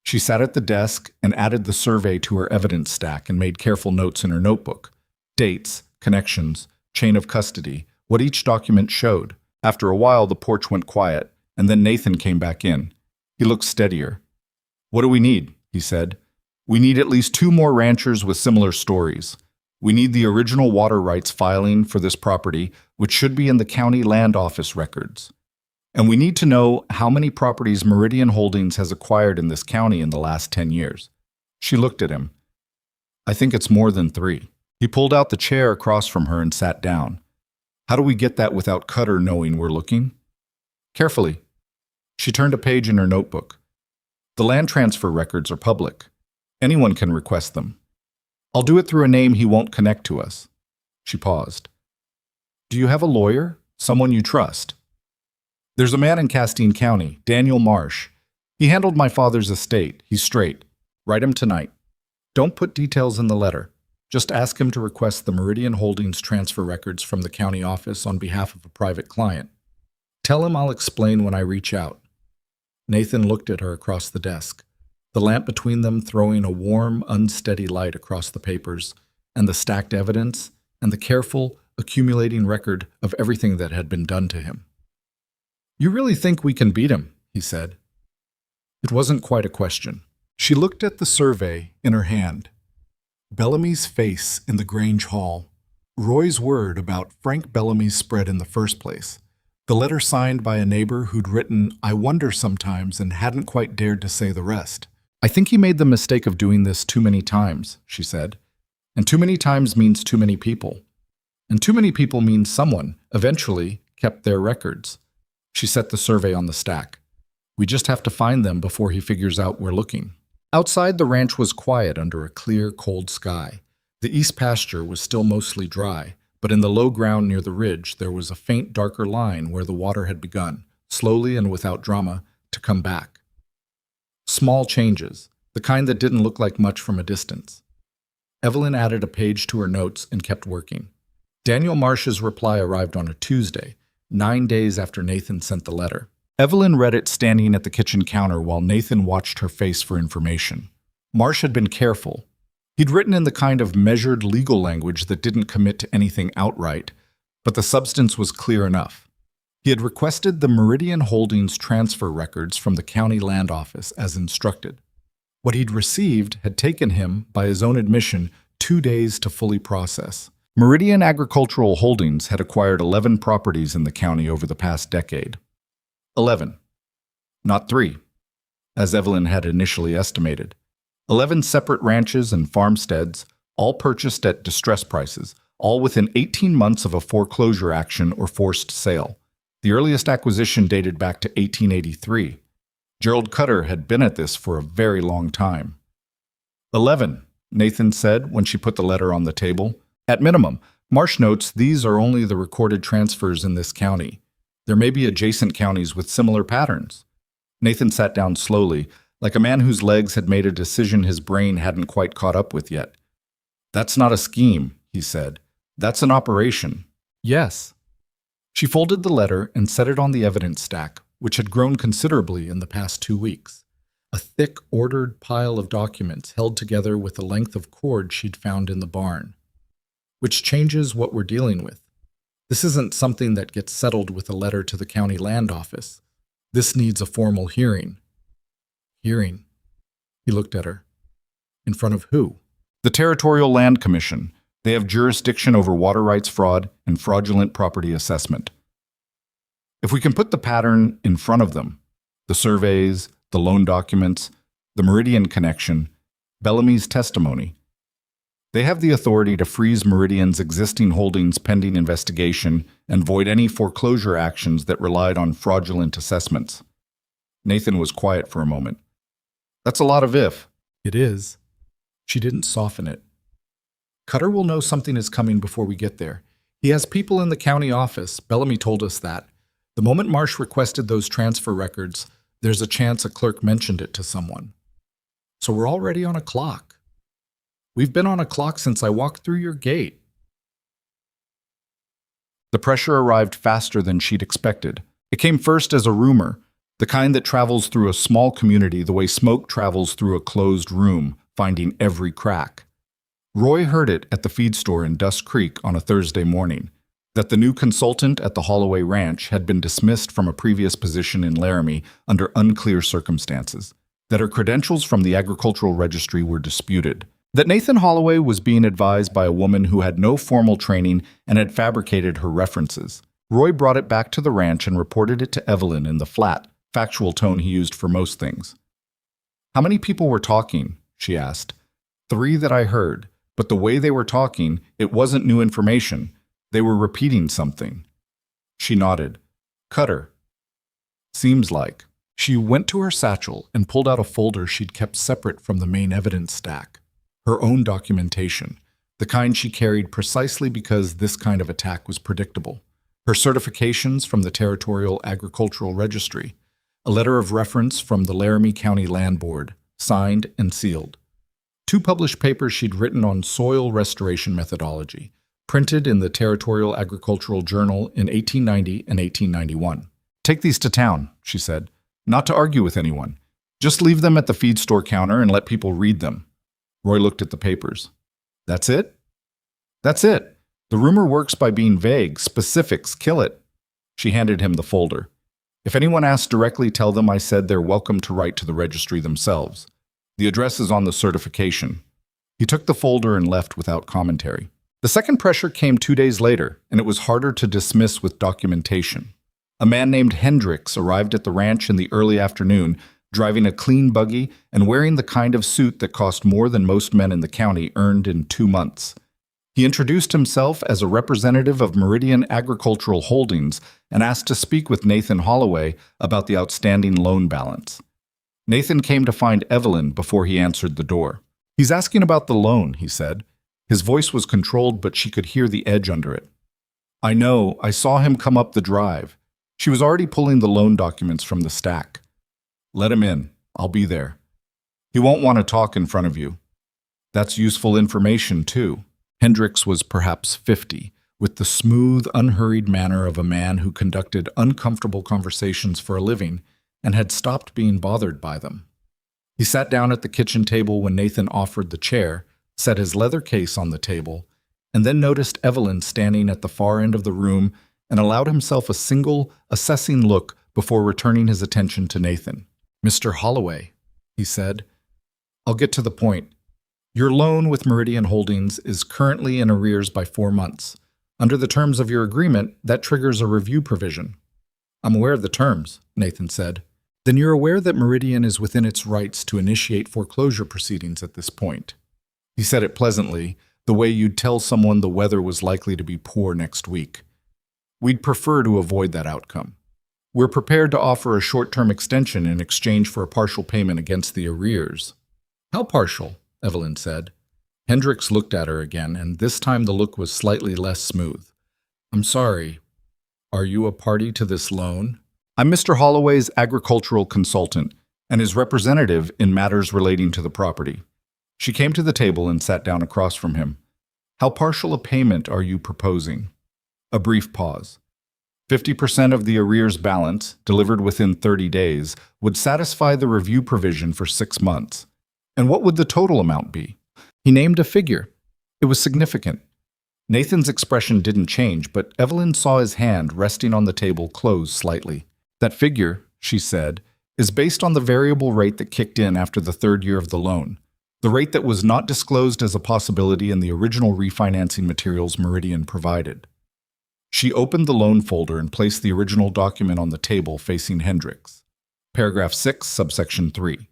She sat at the desk and added the survey to her evidence stack and made careful notes in her notebook. Dates, connections, chain of custody, what each document showed. After a while, the porch went quiet, and then Nathan came back in. He looked steadier. What do we need? He said. We need at least 2 more ranchers with similar stories. We need the original water rights filing for this property, which should be in the county land office records. And we need to know how many properties Meridian Holdings has acquired in this county in the last 10 years. She looked at him. I think it's more than 3. He pulled out the chair across from her and sat down. How do we get that without Cutter knowing we're looking? Carefully. She turned a page in her notebook. The land transfer records are public. Anyone can request them. I'll do it through a name he won't connect to us. She paused. Do you have a lawyer? Someone you trust? There's a man in Castine County, Daniel Marsh. He handled my father's estate. He's straight. Write him tonight. Don't put details in the letter. Just ask him to request the Meridian Holdings transfer records from the county office on behalf of a private client. Tell him I'll explain when I reach out. Nathan looked at her across the desk, the lamp between them throwing a warm, unsteady light across the papers, and the stacked evidence, and the careful, accumulating record of everything that had been done to him. You really think we can beat him? He said. It wasn't quite a question. She looked at the survey in her hand. Bellamy's face in the Grange Hall. Roy's word about Frank Bellamy's spread in the first place. The letter signed by a neighbor who'd written, I wonder sometimes, and hadn't quite dared to say the rest. I think he made the mistake of doing this too many times, she said. And too many times means too many people. And too many people means someone, eventually, kept their records. She set the survey on the stack. We just have to find them before he figures out we're looking. Outside, the ranch was quiet under a clear, cold sky. The east pasture was still mostly dry, but in the low ground near the ridge there was a faint, darker line where the water had begun, slowly and without drama, to come back. Small changes, the kind that didn't look like much from a distance. Evelyn added a page to her notes and kept working. Daniel Marsh's reply arrived on a Tuesday, 9 days after Nathan sent the letter. Evelyn read it standing at the kitchen counter while Nathan watched her face for information. Marsh had been careful. He'd written in the kind of measured legal language that didn't commit to anything outright, but the substance was clear enough. He had requested the Meridian Holdings transfer records from the county land office as instructed. What he'd received had taken him, by his own admission, 2 days to fully process. Meridian Agricultural Holdings had acquired 11 properties in the county over the past decade. 11. Not 3, as Evelyn had initially estimated. 11 separate ranches and farmsteads, all purchased at distress prices, all within 18 months of a foreclosure action or forced sale. The earliest acquisition dated back to 1883. Gerald Cutter had been at this for a very long time. 11, Nathan said when she put the letter on the table. At minimum, Marsh notes these are only the recorded transfers in this county. There may be adjacent counties with similar patterns. Nathan sat down slowly, like a man whose legs had made a decision his brain hadn't quite caught up with yet. That's not a scheme, he said. That's an operation. Yes. She folded the letter and set it on the evidence stack, which had grown considerably in the past 2 weeks. A thick, ordered pile of documents held together with a length of cord she'd found in the barn. Which changes what we're dealing with. This isn't something that gets settled with a letter to the county land office. This needs a formal hearing. Hearing. He looked at her. In front of who? The Territorial Land Commission. They have jurisdiction over water rights fraud and fraudulent property assessment. If we can put the pattern in front of them, the surveys, the loan documents, the Meridian connection, Bellamy's testimony, they have the authority to freeze Meridian's existing holdings pending investigation and void any foreclosure actions that relied on fraudulent assessments. Nathan was quiet for a moment. That's a lot of if. It is. She didn't soften it. Cutter will know something is coming before we get there. He has people in the county office. Bellamy told us that. The moment Marsh requested those transfer records, there's a chance a clerk mentioned it to someone. So we're already on a clock. We've been on a clock since I walked through your gate. The pressure arrived faster than she'd expected. It came first as a rumor, the kind that travels through a small community the way smoke travels through a closed room, finding every crack. Roy heard it at the feed store in Dust Creek on a Thursday morning, that the new consultant at the Holloway Ranch had been dismissed from a previous position in Laramie under unclear circumstances, that her credentials from the agricultural registry were disputed, that Nathan Holloway was being advised by a woman who had no formal training and had fabricated her references. Roy brought it back to the ranch and reported it to Evelyn in the flat, factual tone he used for most things. How many people were talking? She asked. 3 that I heard, but the way they were talking, it wasn't new information. They were repeating something. She nodded. Cutter. Seems like. She went to her satchel and pulled out a folder she'd kept separate from the main evidence stack. Her own documentation, the kind she carried precisely because this kind of attack was predictable. Her certifications from the Territorial Agricultural Registry, a letter of reference from the Laramie County Land Board, signed and sealed. 2 published papers she'd written on soil restoration methodology, printed in the Territorial Agricultural Journal in 1890 and 1891. Take these to town, she said, not to argue with anyone. Just leave them at the feed store counter and let people read them. Roy looked at the papers. That's it? That's it. The rumor works by being vague. Specifics kill it. She handed him the folder. If anyone asks directly, tell them I said they're welcome to write to the registry themselves. The address is on the certification. He took the folder and left without commentary. The second pressure came 2 days later, and it was harder to dismiss with documentation. A man named Hendricks arrived at the ranch in the early afternoon, driving a clean buggy and wearing the kind of suit that cost more than most men in the county earned in 2 months. He introduced himself as a representative of Meridian Agricultural Holdings and asked to speak with Nathan Holloway about the outstanding loan balance. Nathan came to find Evelyn before he answered the door. He's asking about the loan, he said. His voice was controlled, but she could hear the edge under it. I know, I saw him come up the drive. She was already pulling the loan documents from the stack. Let him in. I'll be there. He won't want to talk in front of you. That's useful information, too. Hendricks was perhaps 50, with the smooth, unhurried manner of a man who conducted uncomfortable conversations for a living and had stopped being bothered by them. He sat down at the kitchen table when Nathan offered the chair, set his leather case on the table, and then noticed Evelyn standing at the far end of the room and allowed himself a single, assessing look before returning his attention to Nathan. Mr. Holloway, he said, I'll get to the point. Your loan with Meridian Holdings is currently in arrears by 4 months. Under the terms of your agreement, that triggers a review provision. I'm aware of the terms, Nathan said. Then you're aware that Meridian is within its rights to initiate foreclosure proceedings at this point. He said it pleasantly, the way you'd tell someone the weather was likely to be poor next week. We'd prefer to avoid that outcome. We're prepared to offer a short-term extension in exchange for a partial payment against the arrears. How partial? Evelyn said. Hendricks looked at her again, and this time the look was slightly less smooth. I'm sorry. Are you a party to this loan? I'm Mr. Holloway's agricultural consultant and his representative in matters relating to the property. She came to the table and sat down across from him. How partial a payment are you proposing? A brief pause. 50% of the arrears balance, delivered within 30 days, would satisfy the review provision for 6 months. And what would the total amount be? He named a figure. It was significant. Nathan's expression didn't change, but Evelyn saw his hand resting on the table close slightly. That figure, she said, is based on the variable rate that kicked in after the 3rd year of the loan, the rate that was not disclosed as a possibility in the original refinancing materials Meridian provided. She opened the loan folder and placed the original document on the table facing Hendricks. Paragraph 6, subsection 3.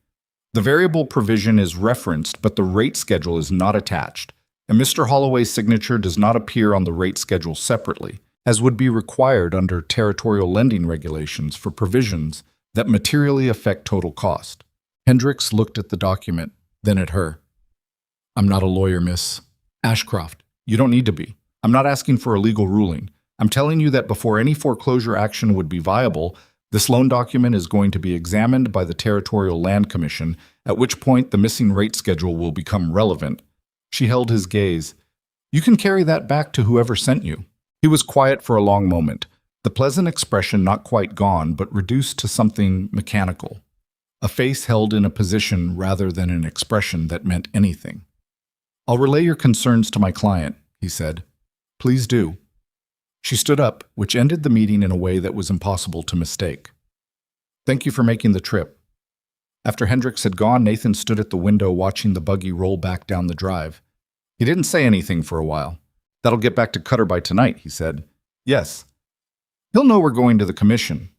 The variable provision is referenced, but the rate schedule is not attached, and Mr. Holloway's signature does not appear on the rate schedule separately, as would be required under territorial lending regulations for provisions that materially affect total cost. Hendricks looked at the document, then at her. I'm not a lawyer, Miss Ashcroft. You don't need to be. I'm not asking for a legal ruling. I'm telling you that before any foreclosure action would be viable, this loan document is going to be examined by the Territorial Land Commission, at which point the missing rate schedule will become relevant. She held his gaze. You can carry that back to whoever sent you. He was quiet for a long moment, the pleasant expression not quite gone, but reduced to something mechanical. A face held in a position rather than an expression that meant anything. I'll relay your concerns to my client, he said. Please do. She stood up, which ended the meeting in a way that was impossible to mistake. Thank you for making the trip. After Hendricks had gone, Nathan stood at the window watching the buggy roll back down the drive. He didn't say anything for a while. That'll get back to Cutter by tonight, he said. Yes. He'll know we're going to the commission.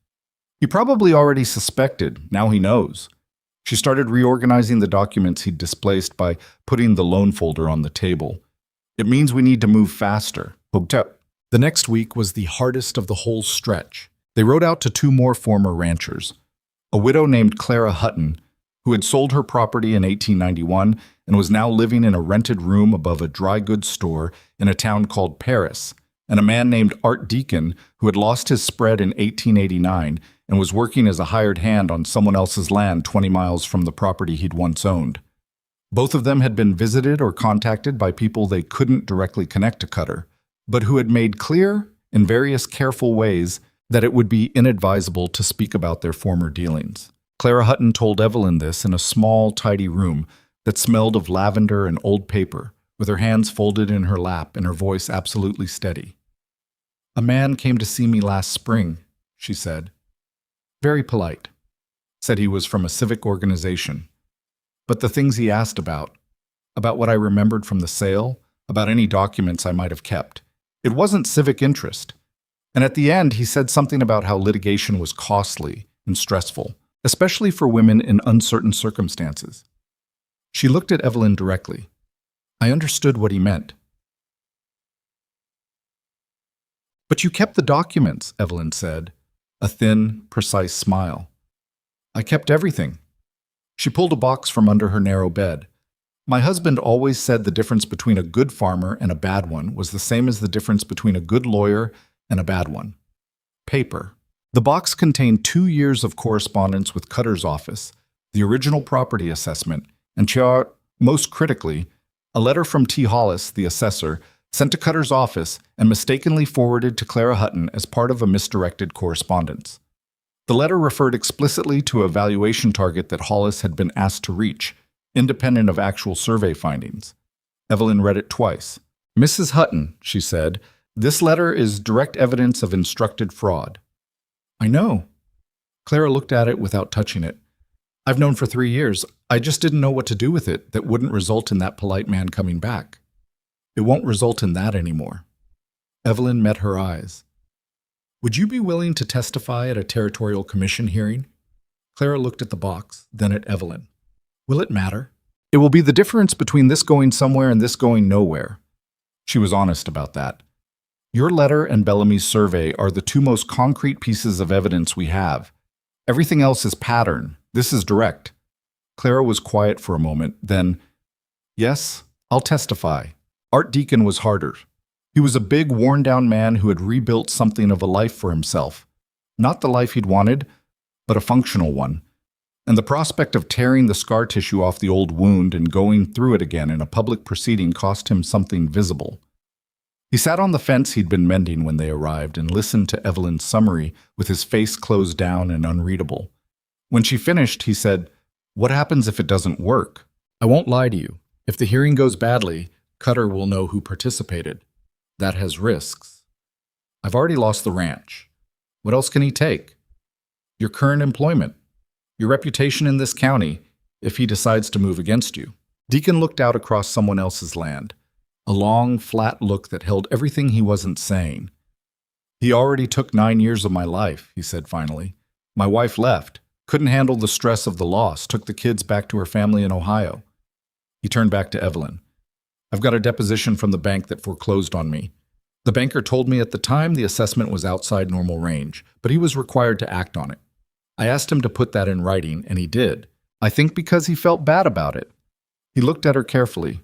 He probably already suspected, now he knows. She started reorganizing the documents he'd displaced by putting the loan folder on the table. It means we need to move faster. The next week was the hardest of the whole stretch. They rode out to 2 more former ranchers. A widow named Clara Hutton, who had sold her property in 1891 and was now living in a rented room above a dry goods store in a town called Paris, and a man named Art Deacon, who had lost his spread in 1889 and was working as a hired hand on someone else's land 20 miles from the property he'd once owned. Both of them had been visited or contacted by people they couldn't directly connect to Cutter, but who had made clear, in various careful ways, that it would be inadvisable to speak about their former dealings. Clara Hutton told Evelyn this in a small, tidy room that smelled of lavender and old paper, with her hands folded in her lap and her voice absolutely steady. A man came to see me last spring, she said. Very polite. Said he was from a civic organization. But the things he asked about what I remembered from the sale, about any documents I might have kept, it wasn't civic interest. And at the end, he said something about how litigation was costly and stressful, especially for women in uncertain circumstances. She looked at Evelyn directly. I understood what he meant. But you kept the documents, Evelyn said, a thin, precise smile. I kept everything. She pulled a box from under her narrow bed. My husband always said the difference between a good farmer and a bad one was the same as the difference between a good lawyer and a bad one. Paper. The box contained 2 years of correspondence with Cutter's office, the original property assessment, and most critically, a letter from T. Hollis, the assessor, sent to Cutter's office and mistakenly forwarded to Clara Hutton as part of a misdirected correspondence. The letter referred explicitly to a valuation target that Hollis had been asked to reach, independent of actual survey findings. Evelyn read it twice. Mrs. Hutton, she said, this letter is direct evidence of instructed fraud. I know. Clara looked at it without touching it. I've known for 3 years. I just didn't know what to do with it that wouldn't result in that polite man coming back. It won't result in that anymore. Evelyn met her eyes. Would you be willing to testify at a territorial commission hearing? Clara looked at the box, then at Evelyn. Will it matter? It will be the difference between this going somewhere and this going nowhere. She was honest about that. Your letter and Bellamy's survey are the two most concrete pieces of evidence we have. Everything else is pattern. This is direct. Clara was quiet for a moment, then, yes, I'll testify. Art Deacon was harder. He was a big, worn-down man who had rebuilt something of a life for himself. Not the life he'd wanted, but a functional one. And the prospect of tearing the scar tissue off the old wound and going through it again in a public proceeding cost him something visible. He sat on the fence he'd been mending when they arrived and listened to Evelyn's summary with his face closed down and unreadable. When she finished, he said, "What happens if it doesn't work? I won't lie to you. If the hearing goes badly, Cutter will know who participated. That has risks. I've already lost the ranch. What else can he take? Your current employment. Your reputation in this county, if he decides to move against you." Deacon looked out across someone else's land. A long, flat look that held everything he wasn't saying. "He already took 9 years of my life," he said finally. "My wife left, couldn't handle the stress of the loss, took the kids back to her family in Ohio." He turned back to Evelyn. "I've got a deposition from the bank that foreclosed on me. The banker told me at the time the assessment was outside normal range, but he was required to act on it. I asked him to put that in writing, and he did. I think because he felt bad about it." He looked at her carefully.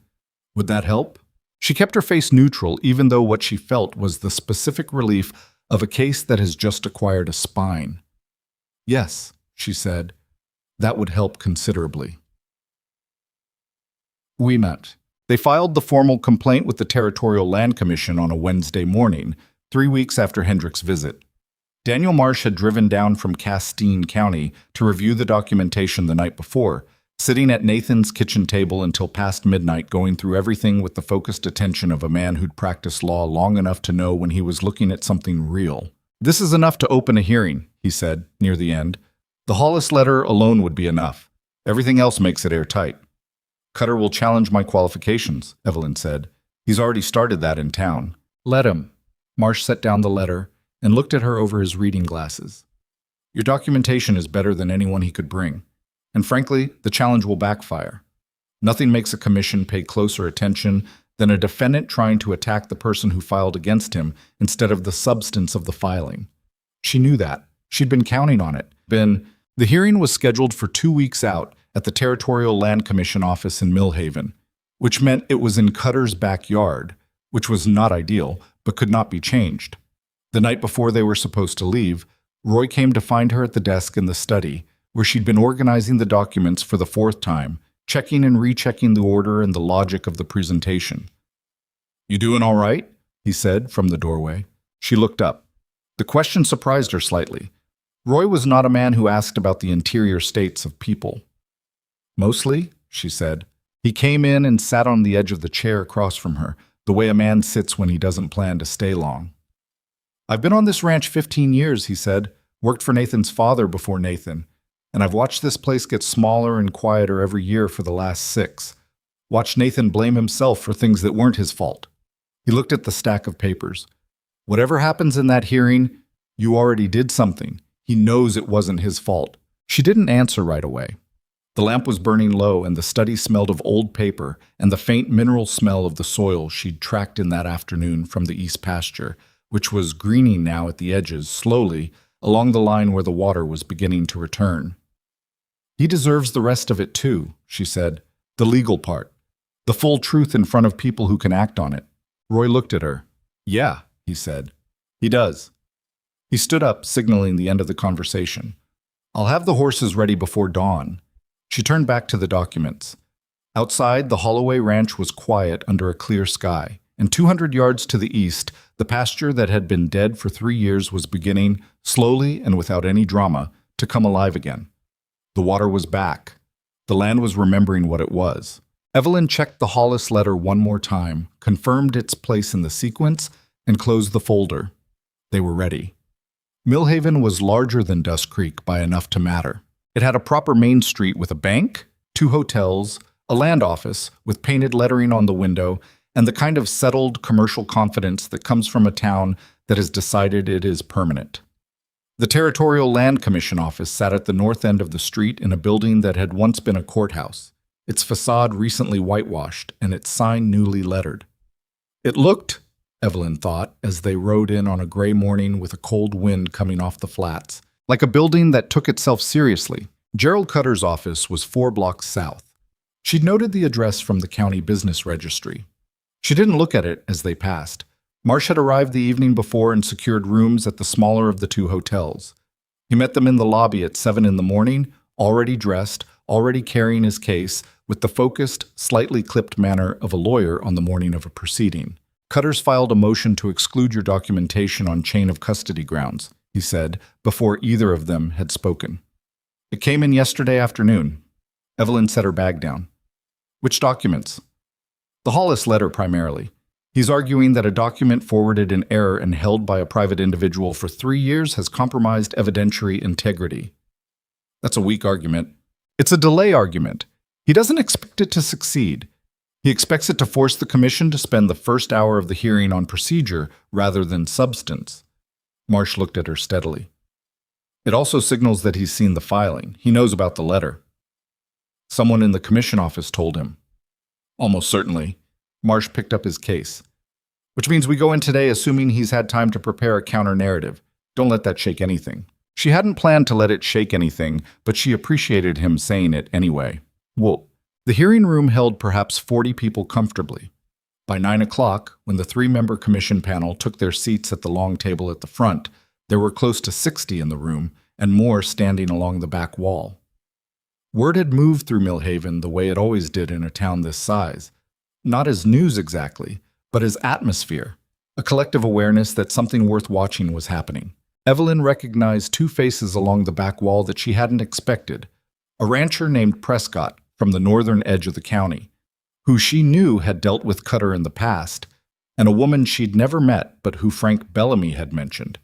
"Would that help?" She kept her face neutral, even though what she felt was the specific relief of a case that has just acquired a spine. "Yes," she said, "that would help considerably." We met. They filed the formal complaint with the Territorial Land Commission on a Wednesday morning, 3 weeks after Hendrick's visit. Daniel Marsh had driven down from Castine County to review the documentation the night before, sitting at Nathan's kitchen table until past midnight, going through everything with the focused attention of a man who'd practiced law long enough to know when he was looking at something real. "This is enough to open a hearing," he said, near the end. "The Hollis letter alone would be enough. Everything else makes it airtight." "Cutter will challenge my qualifications," Evelyn said. "He's already started that in town." "Let him." Marsh set down the letter and looked at her over his reading glasses. "Your documentation is better than anyone he could bring. And frankly, the challenge will backfire. Nothing makes a commission pay closer attention than a defendant trying to attack the person who filed against him instead of the substance of the filing." She knew that. She'd been counting on it. The hearing was scheduled for 2 weeks out at the Territorial Land Commission office in Millhaven, which meant it was in Cutter's backyard, which was not ideal, but could not be changed. The night before they were supposed to leave, Roy came to find her at the desk in the study, where she'd been organizing the documents for the 4th time, checking and rechecking the order and the logic of the presentation. "You doing all right?" he said from the doorway. She looked up. The question surprised her slightly. Roy was not a man who asked about the interior states of people. "Mostly," she said. He came in and sat on the edge of the chair across from her, the way a man sits when he doesn't plan to stay long. "I've been on this ranch 15 years, he said. "Worked for Nathan's father before Nathan. And I've watched this place get smaller and quieter every year for the last 6. Watched Nathan blame himself for things that weren't his fault." He looked at the stack of papers. "Whatever happens in that hearing, you already did something. He knows it wasn't his fault." She didn't answer right away. The lamp was burning low, and the study smelled of old paper and the faint mineral smell of the soil she'd tracked in that afternoon from the east pasture, which was greening now at the edges, slowly, along the line where the water was beginning to return. "He deserves the rest of it too," she said. "The legal part. The full truth in front of people who can act on it." Roy looked at her. "Yeah," he said. "He does." He stood up, signaling the end of the conversation. "I'll have the horses ready before dawn." She turned back to the documents. Outside, the Holloway Ranch was quiet under a clear sky, and 200 yards to the east, the pasture that had been dead for 3 years was beginning, slowly and without any drama, to come alive again. The water was back. The land was remembering what it was. Evelyn checked the Hollis letter one more time, confirmed its place in the sequence, and closed the folder. They were ready. Millhaven was larger than Dust Creek by enough to matter. It had a proper main street with a bank, 2 hotels, a land office with painted lettering on the window, and the kind of settled commercial confidence that comes from a town that has decided it is permanent. The Territorial Land Commission office sat at the north end of the street in a building that had once been a courthouse, its facade recently whitewashed and its sign newly lettered. It looked, Evelyn thought, as they rode in on a gray morning with a cold wind coming off the flats, like a building that took itself seriously. Gerald Cutter's office was 4 blocks south. She'd noted the address from the county business registry. She didn't look at it as they passed. Marsh had arrived the evening before and secured rooms at the smaller of the 2 hotels. He met them in the lobby at 7 in the morning, already dressed, already carrying his case, with the focused, slightly clipped manner of a lawyer on the morning of a proceeding. Cutters filed a motion to exclude your documentation on chain of custody grounds, he said, before either of them had spoken. It came in yesterday afternoon. Evelyn set her bag down. Which documents? The Hollis letter primarily. He's arguing that a document forwarded in error and held by a private individual for 3 years has compromised evidentiary integrity. That's a weak argument. It's a delay argument. He doesn't expect it to succeed. He expects it to force the commission to spend the first hour of the hearing on procedure rather than substance. Marsh looked at her steadily. It also signals that he's seen the filing. He knows about the letter. Someone in the commission office told him. Almost certainly. Marsh picked up his case. Which means we go in today assuming he's had time to prepare a counter-narrative. Don't let that shake anything. She hadn't planned to let it shake anything, but she appreciated him saying it anyway. Well, the hearing room held perhaps 40 people comfortably. By 9 o'clock, when the 3-member commission panel took their seats at the long table at the front, there were close to 60 in the room, and more standing along the back wall. Word had moved through Millhaven the way it always did in a town this size. Not as news exactly, but as atmosphere, a collective awareness that something worth watching was happening. Evelyn recognized 2 faces along the back wall that she hadn't expected. A rancher named Prescott from the northern edge of the county, who she knew had dealt with Cutter in the past, and a woman she'd never met but who Frank Bellamy had mentioned,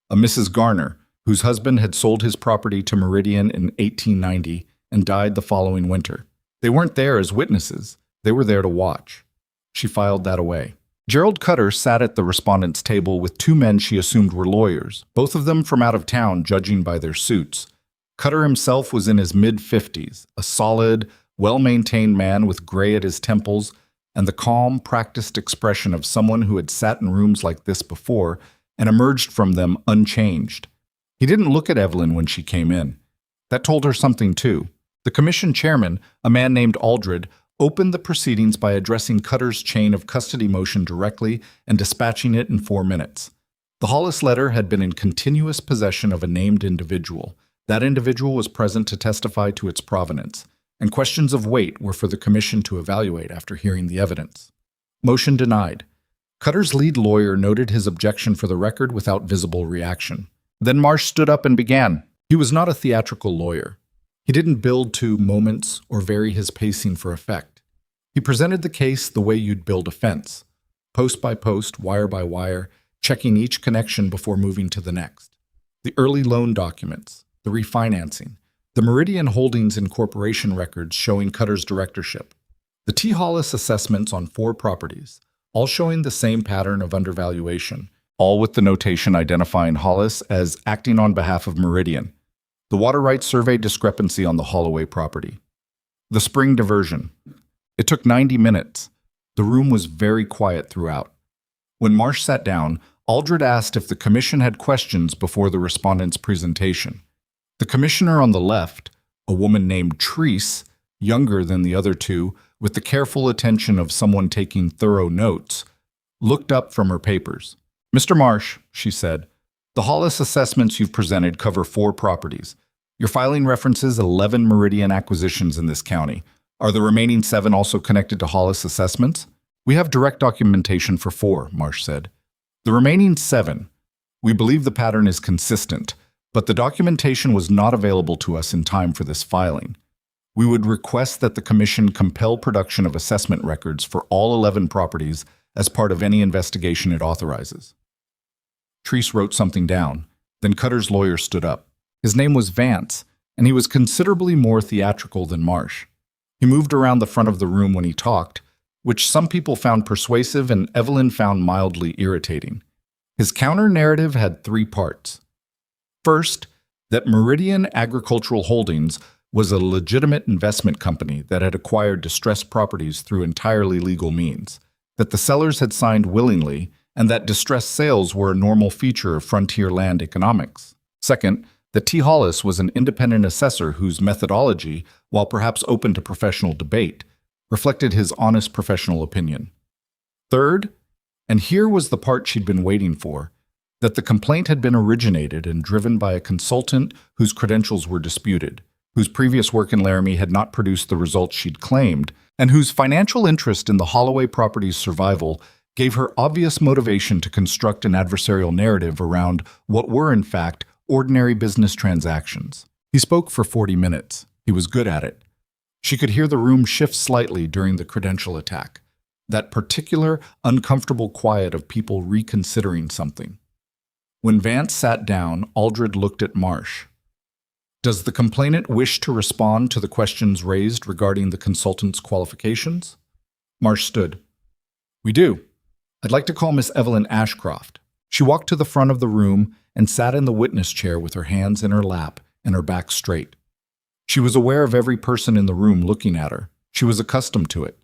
a Mrs. Garner, whose husband had sold his property to Meridian in 1890 and died the following winter. They weren't there as witnesses. They were there to watch. She filed that away. Gerald Cutter sat at the respondent's table with 2 men she assumed were lawyers, both of them from out of town judging by their suits. Cutter himself was in his mid-50s, a solid, well-maintained man with gray at his temples and the calm, practiced expression of someone who had sat in rooms like this before and emerged from them unchanged. He didn't look at Evelyn when she came in. That told her something, too. The commission chairman, a man named Aldred, opened the proceedings by addressing Cutter's chain of custody motion directly and dispatching it in 4 minutes. The Hollis letter had been in continuous possession of a named individual. That individual was present to testify to its provenance, and questions of weight were for the commission to evaluate after hearing the evidence. Motion denied. Cutter's lead lawyer noted his objection for the record without visible reaction. Then Marsh stood up and began. He was not a theatrical lawyer. He didn't build to moments or vary his pacing for effect. He presented the case the way you'd build a fence, post by post, wire by wire, checking each connection before moving to the next. The early loan documents, the refinancing, the Meridian Holdings Incorporation records showing Cutter's directorship, the T. Hollis assessments on 4 properties, all showing the same pattern of undervaluation, all with the notation identifying Hollis as acting on behalf of Meridian, the water rights survey discrepancy on the Holloway property, the spring diversion. It took 90 minutes. The room was very quiet throughout. When Marsh sat down, Aldred asked if the commission had questions before the respondent's presentation. The commissioner on the left, a woman named Treese, younger than the other 2, with the careful attention of someone taking thorough notes, looked up from her papers. "Mr. Marsh," she said, "the Hollis assessments you've presented cover 4 properties. Your filing references 11 Meridian acquisitions in this county. Are the remaining 7 also connected to Hollis assessments?" "We have direct documentation for 4, Marsh said. "The remaining 7, we believe the pattern is consistent, but the documentation was not available to us in time for this filing. We would request that the Commission compel production of assessment records for all 11 properties as part of any investigation it authorizes." Treese wrote something down. Then Cutter's lawyer stood up. His name was Vance, and he was considerably more theatrical than Marsh. He moved around the front of the room when he talked, which some people found persuasive and Evelyn found mildly irritating. His counter-narrative had 3 parts. First, that Meridian Agricultural Holdings was a legitimate investment company that had acquired distressed properties through entirely legal means. that the sellers had signed willingly, and that distressed sales were a normal feature of frontier land economics. Second, that T. Hollis was an independent assessor whose methodology, while perhaps open to professional debate, reflected his honest professional opinion. Third, and here was the part she'd been waiting for, that the complaint had been originated and driven by a consultant whose credentials were disputed, whose previous work in Laramie had not produced the results she'd claimed, and whose financial interest in the Holloway property's survival gave her obvious motivation to construct an adversarial narrative around what were, in fact, ordinary business transactions. He spoke for 40 minutes. He was good at it. She could hear the room shift slightly during the credential attack, that particular, uncomfortable quiet of people reconsidering something. When Vance sat down, Aldred looked at Marsh. Does the complainant wish to respond to the questions raised regarding the consultant's qualifications? Marsh stood. We do. I'd like to call Miss Evelyn Ashcroft. She walked to the front of the room and sat in the witness chair with her hands in her lap and her back straight. She was aware of every person in the room looking at her. She was accustomed to it.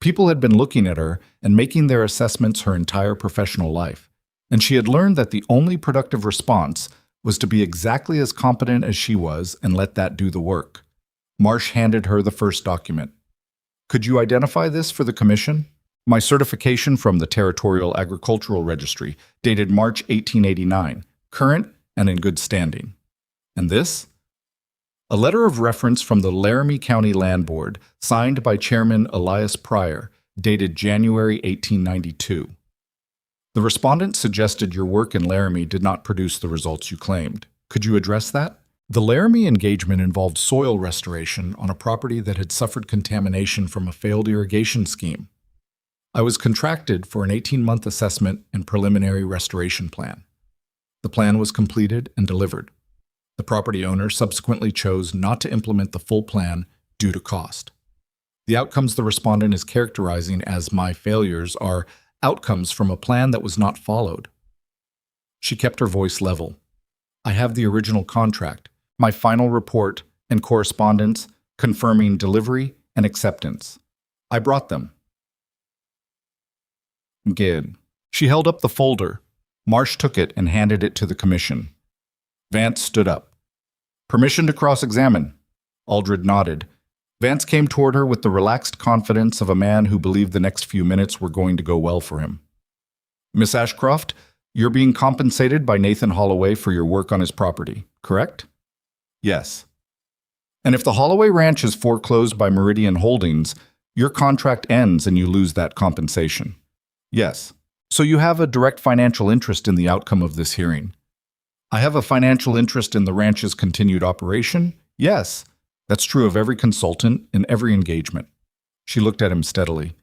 People had been looking at her and making their assessments her entire professional life, and she had learned that the only productive response was to be exactly as competent as she was and let that do the work. Marsh handed her the first document. Could you identify this for the commission? My certification from the Territorial Agricultural Registry, dated March 1889, current and in good standing. And this? A letter of reference from the Laramie County Land Board, signed by Chairman Elias Pryor, dated January 1892. The respondent suggested your work in Laramie did not produce the results you claimed. Could you address that? The Laramie engagement involved soil restoration on a property that had suffered contamination from a failed irrigation scheme. I was contracted for an 18-month assessment and preliminary restoration plan. The plan was completed and delivered. The property owner subsequently chose not to implement the full plan due to cost. The outcomes the respondent is characterizing as my failures are outcomes from a plan that was not followed. She kept her voice level. I have the original contract, my final report, and correspondence confirming delivery and acceptance. I brought them. Good. She held up the folder. Marsh took it and handed it to the commission. Vance stood up. Permission to cross-examine. Aldred nodded. Vance came toward her with the relaxed confidence of a man who believed the next few minutes were going to go well for him. Miss Ashcroft, you're being compensated by Nathan Holloway for your work on his property, correct? Yes. And if the Holloway Ranch is foreclosed by Meridian Holdings, your contract ends and you lose that compensation. Yes. So you have a direct financial interest in the outcome of this hearing. I have a financial interest in the ranch's continued operation? Yes. That's true of every consultant in every engagement. She looked at him steadily.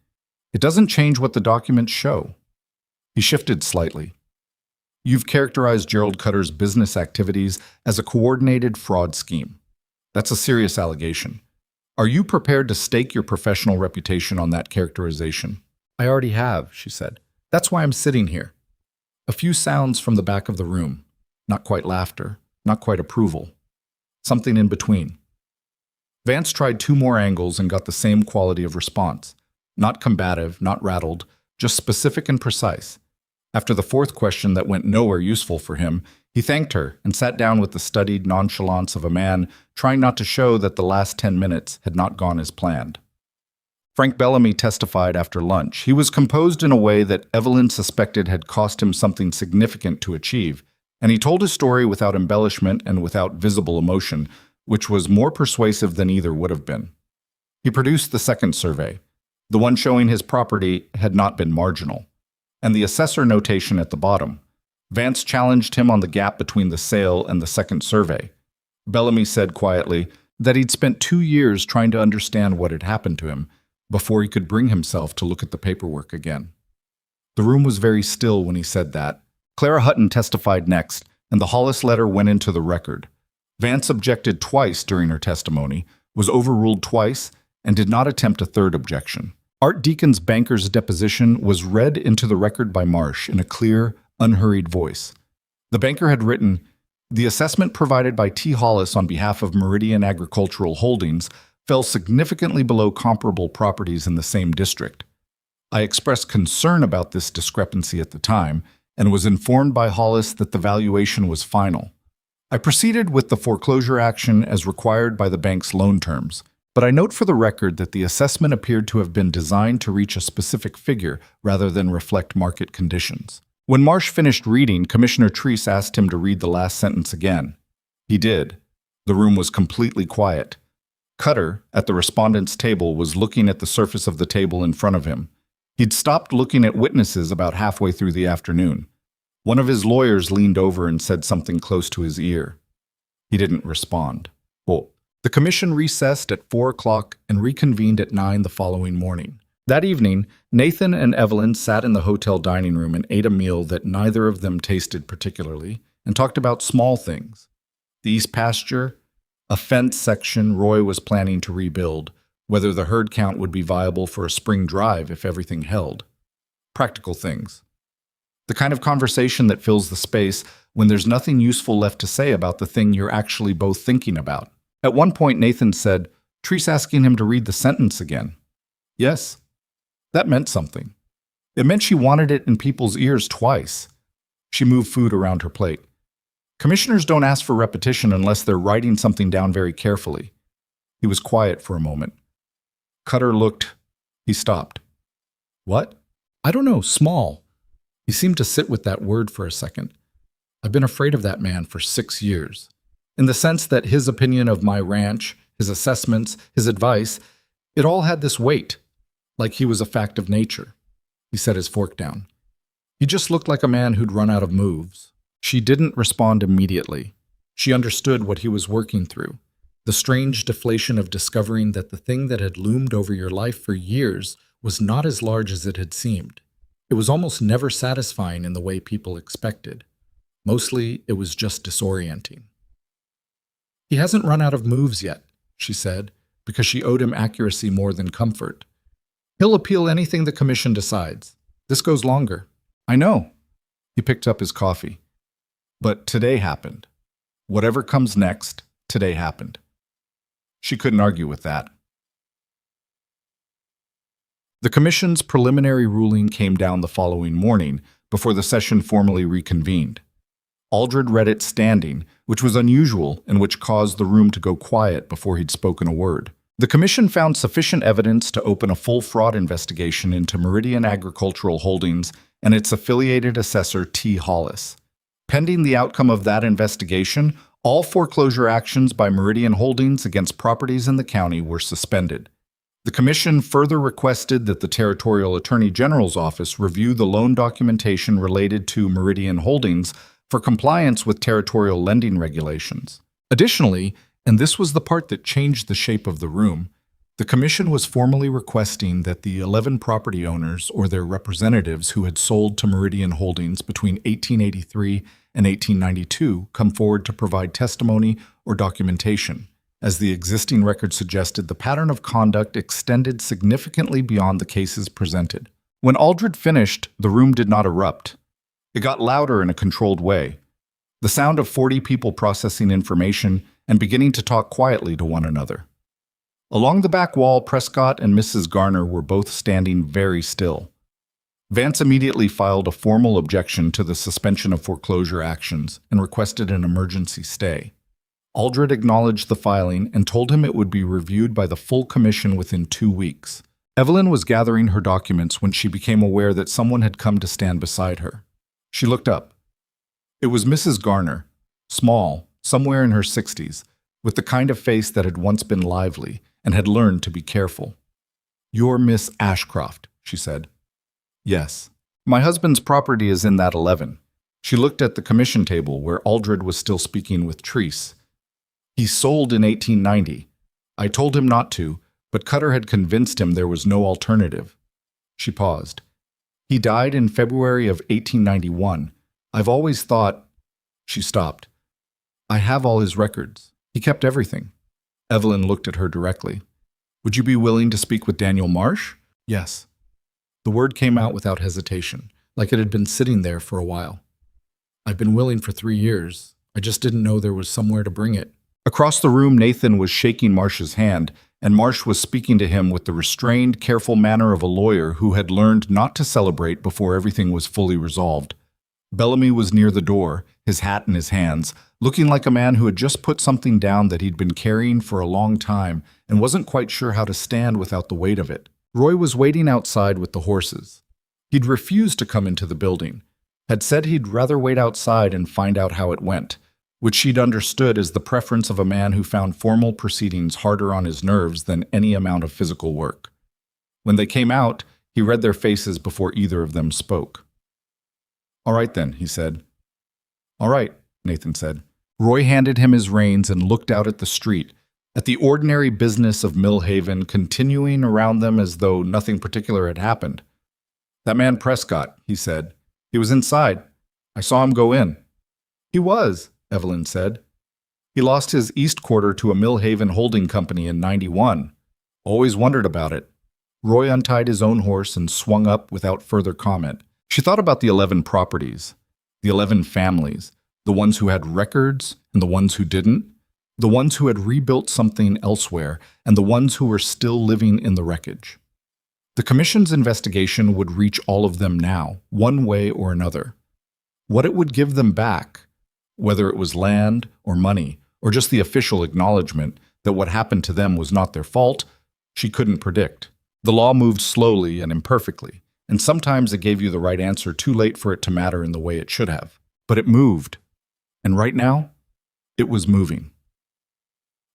It doesn't change what the documents show. He shifted slightly. You've characterized Gerald Cutter's business activities as a coordinated fraud scheme. That's a serious allegation. Are you prepared to stake your professional reputation on that characterization? I already have, she said. That's why I'm sitting here. A few sounds from the back of the room. Not quite laughter, not quite approval. Something in between. Vance tried 2 more angles and got the same quality of response. Not combative, not rattled, just specific and precise. After the 4th question that went nowhere useful for him, he thanked her and sat down with the studied nonchalance of a man trying not to show that the last 10 minutes had not gone as planned. Frank Bellamy testified after lunch. He was composed in a way that Evelyn suspected had cost him something significant to achieve, and he told his story without embellishment and without visible emotion, which was more persuasive than either would have been. He produced the 2nd survey. The one showing his property had not been marginal, and the assessor notation at the bottom. Vance challenged him on the gap between the sale and the 2nd survey. Bellamy said quietly that he'd spent 2 years trying to understand what had happened to him before he could bring himself to look at the paperwork again. The room was very still when he said that. Clara Hutton testified next, and the Hollis letter went into the record. Vance objected twice during her testimony, was overruled twice, and did not attempt a 3rd objection. Art Deacon's banker's deposition was read into the record by Marsh in a clear, unhurried voice. The banker had written, "The assessment provided by T. Hollis on behalf of Meridian Agricultural Holdings fell significantly below comparable properties in the same district. I expressed concern about this discrepancy at the time and was informed by Hollis that the valuation was final. I proceeded with the foreclosure action as required by the bank's loan terms, but I note for the record that the assessment appeared to have been designed to reach a specific figure rather than reflect market conditions. When Marsh finished reading, Commissioner Treese asked him to read the last sentence again. He did. The room was completely quiet. Cutter, at the respondent's table, was looking at the surface of the table in front of him. He'd stopped looking at witnesses about halfway through the afternoon. One of his lawyers leaned over and said something close to his ear. He didn't respond. The commission recessed at 4 o'clock and reconvened at 9 the following morning. That evening, Nathan and Evelyn sat in the hotel dining room and ate a meal that neither of them tasted particularly, and talked about small things. The east pasture, a fence section Roy was planning to rebuild, whether the herd count would be viable for a spring drive if everything held. Practical things. The kind of conversation that fills the space when there's nothing useful left to say about the thing you're actually both thinking about. At one point, Nathan said, "Treese asking him to read the sentence again." Yes. That meant something. It meant she wanted it in people's ears twice. She moved food around her plate. Commissioners don't ask for repetition unless they're writing something down very carefully. He was quiet for a moment. Cutter looked. He stopped. What? I don't know, small. He seemed to sit with that word for a second. I've been afraid of that man for 6 years. In the sense that his opinion of my ranch, his assessments, his advice, it all had this weight, like he was a fact of nature. He set his fork down. He just looked like a man who'd run out of moves. She didn't respond immediately. She understood what he was working through, the strange deflation of discovering that the thing that had loomed over your life for years was not as large as it had seemed. It was almost never satisfying in the way people expected. Mostly, it was just disorienting. He hasn't run out of moves yet, she said, because she owed him accuracy more than comfort. He'll appeal anything the commission decides. This goes longer. I know. He picked up his coffee. But today happened. Whatever comes next, today happened. She couldn't argue with that. The commission's preliminary ruling came down the following morning before the session formally reconvened. Aldred read it standing, which was unusual and which caused the room to go quiet before he'd spoken a word. The commission found sufficient evidence to open a full fraud investigation into Meridian Agricultural Holdings and its affiliated assessor T. Hollis. Pending the outcome of that investigation, all foreclosure actions by Meridian Holdings against properties in the county were suspended. The commission further requested that the Territorial Attorney General's office review the loan documentation related to Meridian Holdings for compliance with territorial lending regulations. Additionally, and this was the part that changed the shape of the room, the commission was formally requesting that the 11 property owners or their representatives who had sold to Meridian Holdings between 1883 and 1892 come forward to provide testimony or documentation. As the existing record suggested, the pattern of conduct extended significantly beyond the cases presented. When Aldred finished, the room did not erupt. It got louder in a controlled way. The sound of 40 people processing information and beginning to talk quietly to one another. Along the back wall, Prescott and Mrs. Garner were both standing very still. Vance immediately filed a formal objection to the suspension of foreclosure actions and requested an emergency stay. Aldred acknowledged the filing and told him it would be reviewed by the full commission within 2 weeks. Evelyn was gathering her documents when she became aware that someone had come to stand beside her. She looked up. It was Mrs. Garner, small, somewhere in her 60s, with the kind of face that had once been lively and had learned to be careful. "You're Miss Ashcroft," she said. "Yes. My husband's property is in that 11. She looked at the commission table where Aldred was still speaking with Treese. "He sold in 1890. I told him not to, but Cutter had convinced him there was no alternative." She paused. "He died in February of 1891. I've always thought—" She stopped. "I have all his records. He kept everything." Evelyn looked at her directly. "Would you be willing to speak with Daniel Marsh?" "Yes." The word came out without hesitation, like it had been sitting there for a while. "I've been willing for 3 years. I just didn't know there was somewhere to bring it." Across the room, Nathan was shaking Marsh's hand, and Marsh was speaking to him with the restrained, careful manner of a lawyer who had learned not to celebrate before everything was fully resolved. Bellamy was near the door, his hat in his hands, looking like a man who had just put something down that he'd been carrying for a long time and wasn't quite sure how to stand without the weight of it. Roy was waiting outside with the horses. He'd refused to come into the building, had said he'd rather wait outside and find out how it went, which she'd understood as the preference of a man who found formal proceedings harder on his nerves than any amount of physical work. When they came out, he read their faces before either of them spoke. "All right then," he said. "All right," Nathan said. Roy handed him his reins and looked out at the street, at the ordinary business of Millhaven continuing around them as though nothing particular had happened. "That man Prescott," he said. "He was inside. I saw him go in." "He was," Evelyn said. "He lost his East Quarter to a Millhaven holding company in '91. Always wondered about it." Roy untied his own horse and swung up without further comment. She thought about the 11 properties, the 11 families, the ones who had records and the ones who didn't, the ones who had rebuilt something elsewhere and the ones who were still living in the wreckage. The Commission's investigation would reach all of them now, one way or another. What it would give them back, whether it was land or money or just the official acknowledgement that what happened to them was not their fault, she couldn't predict. The law moved slowly and imperfectly, and sometimes it gave you the right answer too late for it to matter in the way it should have. But it moved, and right now, it was moving.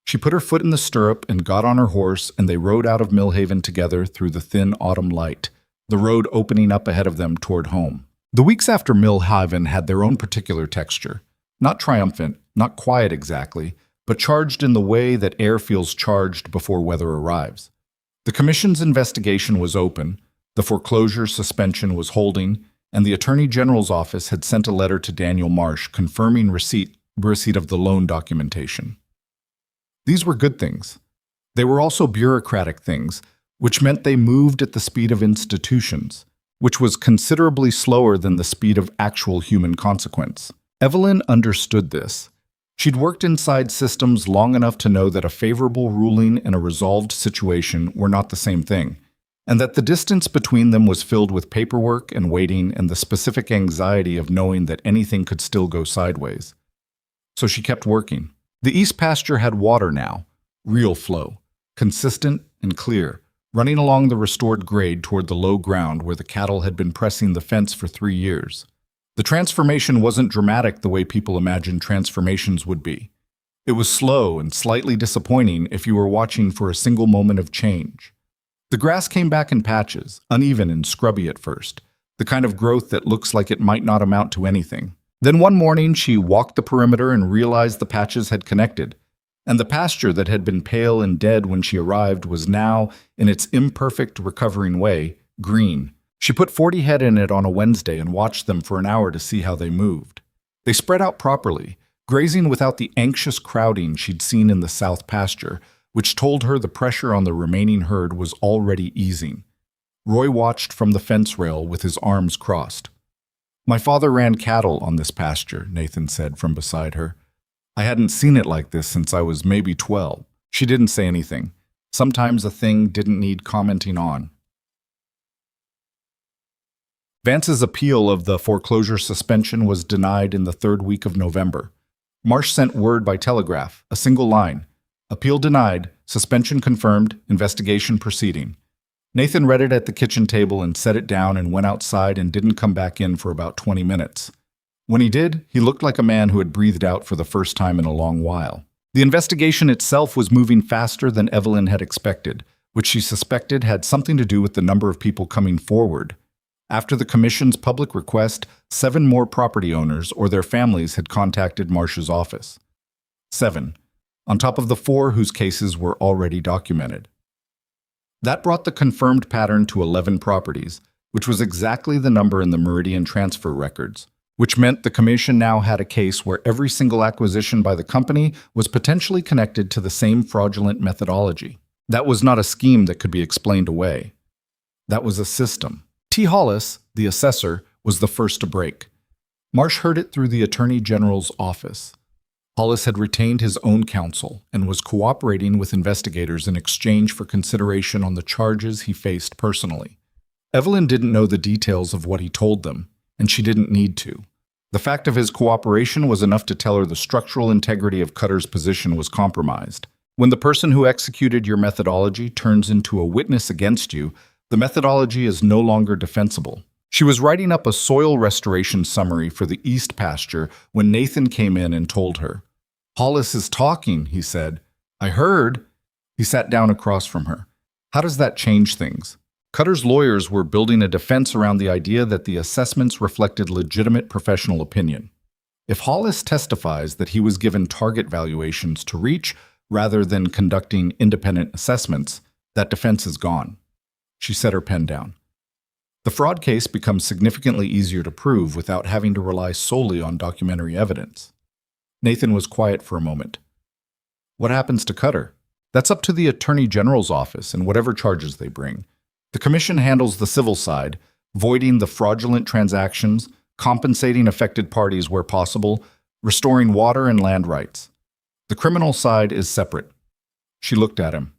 She put her foot in the stirrup and got on her horse, and they rode out of Millhaven together through the thin autumn light, the road opening up ahead of them toward home. The weeks after Millhaven had their own particular texture, not triumphant, not quiet exactly, but charged in the way that air feels charged before weather arrives. The Commission's investigation was open, the foreclosure suspension was holding, and the Attorney General's office had sent a letter to Daniel Marsh confirming receipt of the loan documentation. These were good things. They were also bureaucratic things, which meant they moved at the speed of institutions, which was considerably slower than the speed of actual human consequence. Evelyn understood this. She'd worked inside systems long enough to know that a favorable ruling and a resolved situation were not the same thing, and that the distance between them was filled with paperwork and waiting and the specific anxiety of knowing that anything could still go sideways. So she kept working. The east pasture had water now, real flow, consistent and clear, running along the restored grade toward the low ground where the cattle had been pressing the fence for 3 years. The transformation wasn't dramatic the way people imagined transformations would be. It was slow and slightly disappointing if you were watching for a single moment of change. The grass came back in patches, uneven and scrubby at first, the kind of growth that looks like it might not amount to anything. Then one morning she walked the perimeter and realized the patches had connected, and the pasture that had been pale and dead when she arrived was now, in its imperfect recovering way, green. She put 40 head in it on a Wednesday and watched them for an hour to see how they moved. They spread out properly, grazing without the anxious crowding she'd seen in the south pasture, which told her the pressure on the remaining herd was already easing. Roy watched from the fence rail with his arms crossed. "My father ran cattle on this pasture," Nathan said from beside her. "I hadn't seen it like this since I was maybe 12. She didn't say anything. Sometimes a thing didn't need commenting on. Vance's appeal of the foreclosure suspension was denied in the 3rd week of November. Marsh sent word by telegraph, a single line. Appeal denied, suspension confirmed, investigation proceeding. Nathan read it at the kitchen table and set it down and went outside and didn't come back in for about 20 minutes. When he did, he looked like a man who had breathed out for the first time in a long while. The investigation itself was moving faster than Evelyn had expected, which she suspected had something to do with the number of people coming forward. After the Commission's public request, 7 more property owners or their families had contacted Marsh's office. 7, on top of the 4 whose cases were already documented. That brought the confirmed pattern to 11 properties, which was exactly the number in the Meridian transfer records, which meant the Commission now had a case where every single acquisition by the company was potentially connected to the same fraudulent methodology. That was not a scheme that could be explained away. That was a system. T. Hollis, the assessor, was the first to break. Marsh heard it through the Attorney General's office. Hollis had retained his own counsel and was cooperating with investigators in exchange for consideration on the charges he faced personally. Evelyn didn't know the details of what he told them, and she didn't need to. The fact of his cooperation was enough to tell her the structural integrity of Cutter's position was compromised. When the person who executed your methodology turns into a witness against you, the methodology is no longer defensible. She was writing up a soil restoration summary for the East pasture when Nathan came in and told her. "Hollis is talking," he said. "I heard." He sat down across from her. "How does that change things?" Cutter's lawyers were building a defense around the idea that the assessments reflected legitimate professional opinion. If Hollis testifies that he was given target valuations to reach rather than conducting independent assessments, that defense is gone. She set her pen down. The fraud case becomes significantly easier to prove without having to rely solely on documentary evidence. Nathan was quiet for a moment. "What happens to Cutter?" "That's up to the Attorney General's office and whatever charges they bring. The Commission handles the civil side, voiding the fraudulent transactions, compensating affected parties where possible, restoring water and land rights. The criminal side is separate." She looked at him.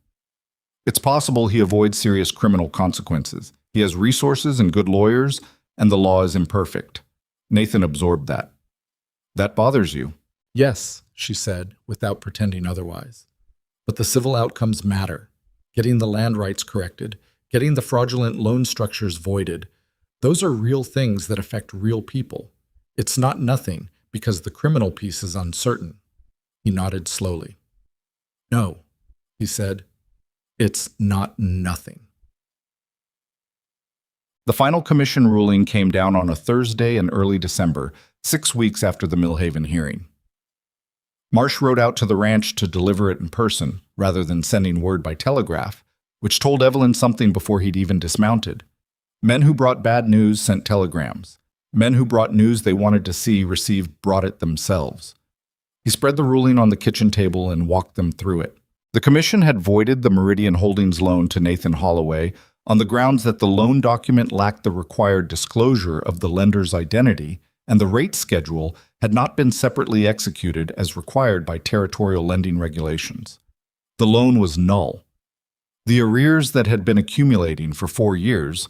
"It's possible he avoids serious criminal consequences. He has resources and good lawyers, and the law is imperfect." Nathan absorbed that. "That bothers you?" "Yes," she said, without pretending otherwise. "But the civil outcomes matter. Getting the land rights corrected, getting the fraudulent loan structures voided, those are real things that affect real people. It's not nothing because the criminal piece is uncertain." He nodded slowly. "No," he said, "it's not nothing." The final commission ruling came down on a Thursday in early December, 6 weeks after the Millhaven hearing. Marsh rode out to the ranch to deliver it in person, rather than sending word by telegraph, which told Evelyn something before he'd even dismounted. Men who brought bad news sent telegrams. Men who brought news they wanted to see brought it themselves. He spread the ruling on the kitchen table and walked them through it. The commission had voided the Meridian Holdings loan to Nathan Holloway on the grounds that the loan document lacked the required disclosure of the lender's identity, and the rate schedule had not been separately executed as required by territorial lending regulations. The loan was null. The arrears that had been accumulating for 4 years,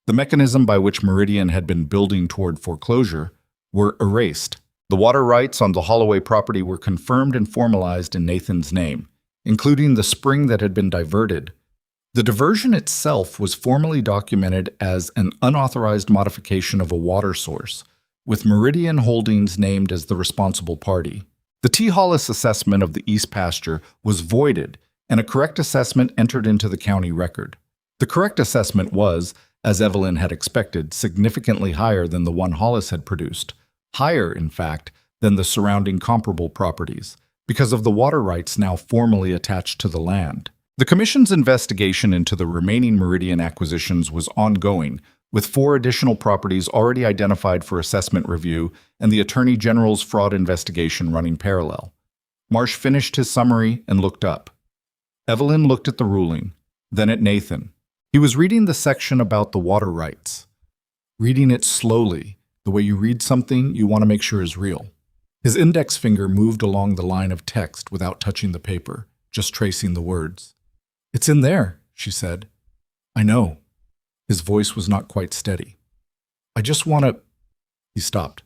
the mechanism by which Meridian had been building toward foreclosure, were erased. The water rights on the Holloway property were confirmed and formalized in Nathan's name, including the spring that had been diverted. The diversion itself was formally documented as an unauthorized modification of a water source, with Meridian Holdings named as the responsible party. The T. Hollis assessment of the East pasture was voided, and a correct assessment entered into the county record. The correct assessment was, as Evelyn had expected, significantly higher than the one Hollis had produced, higher, in fact, than the surrounding comparable properties, because of the water rights now formally attached to the land. The Commission's investigation into the remaining Meridian acquisitions was ongoing, with 4 additional properties already identified for assessment review and the Attorney General's fraud investigation running parallel. Marsh finished his summary and looked up. Evelyn looked at the ruling, then at Nathan. He was reading the section about the water rights. Reading it slowly, the way you read something you want to make sure is real. His index finger moved along the line of text without touching the paper, just tracing the words. "It's in there," she said. "I know." His voice was not quite steady. "I just want to—" He stopped.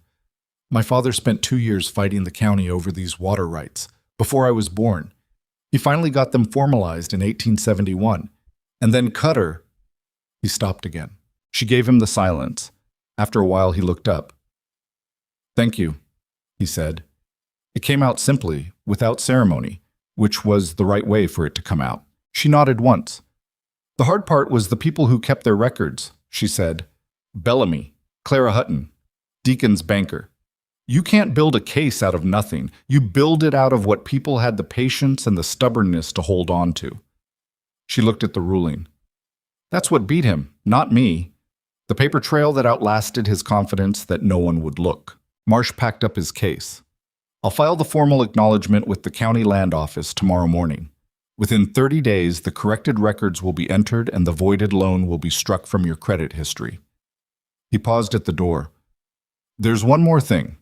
"My father spent 2 years fighting the county over these water rights, before I was born. He finally got them formalized in 1871. And then Cutter—" He stopped again. She gave him the silence. After a while, he looked up. "Thank you," he said. It came out simply, without ceremony, which was the right way for it to come out. She nodded once. "The hard part was the people who kept their records," she said. "Bellamy, Clara Hutton, Deacon's banker. You can't build a case out of nothing. You build it out of what people had the patience and the stubbornness to hold on to." She looked at the ruling. "That's what beat him, not me. The paper trail that outlasted his confidence that no one would look." Marsh packed up his case. "I'll file the formal acknowledgement with the county land office tomorrow morning. Within 30 days, the corrected records will be entered and the voided loan will be struck from your credit history." He paused at the door. "There's one more thing.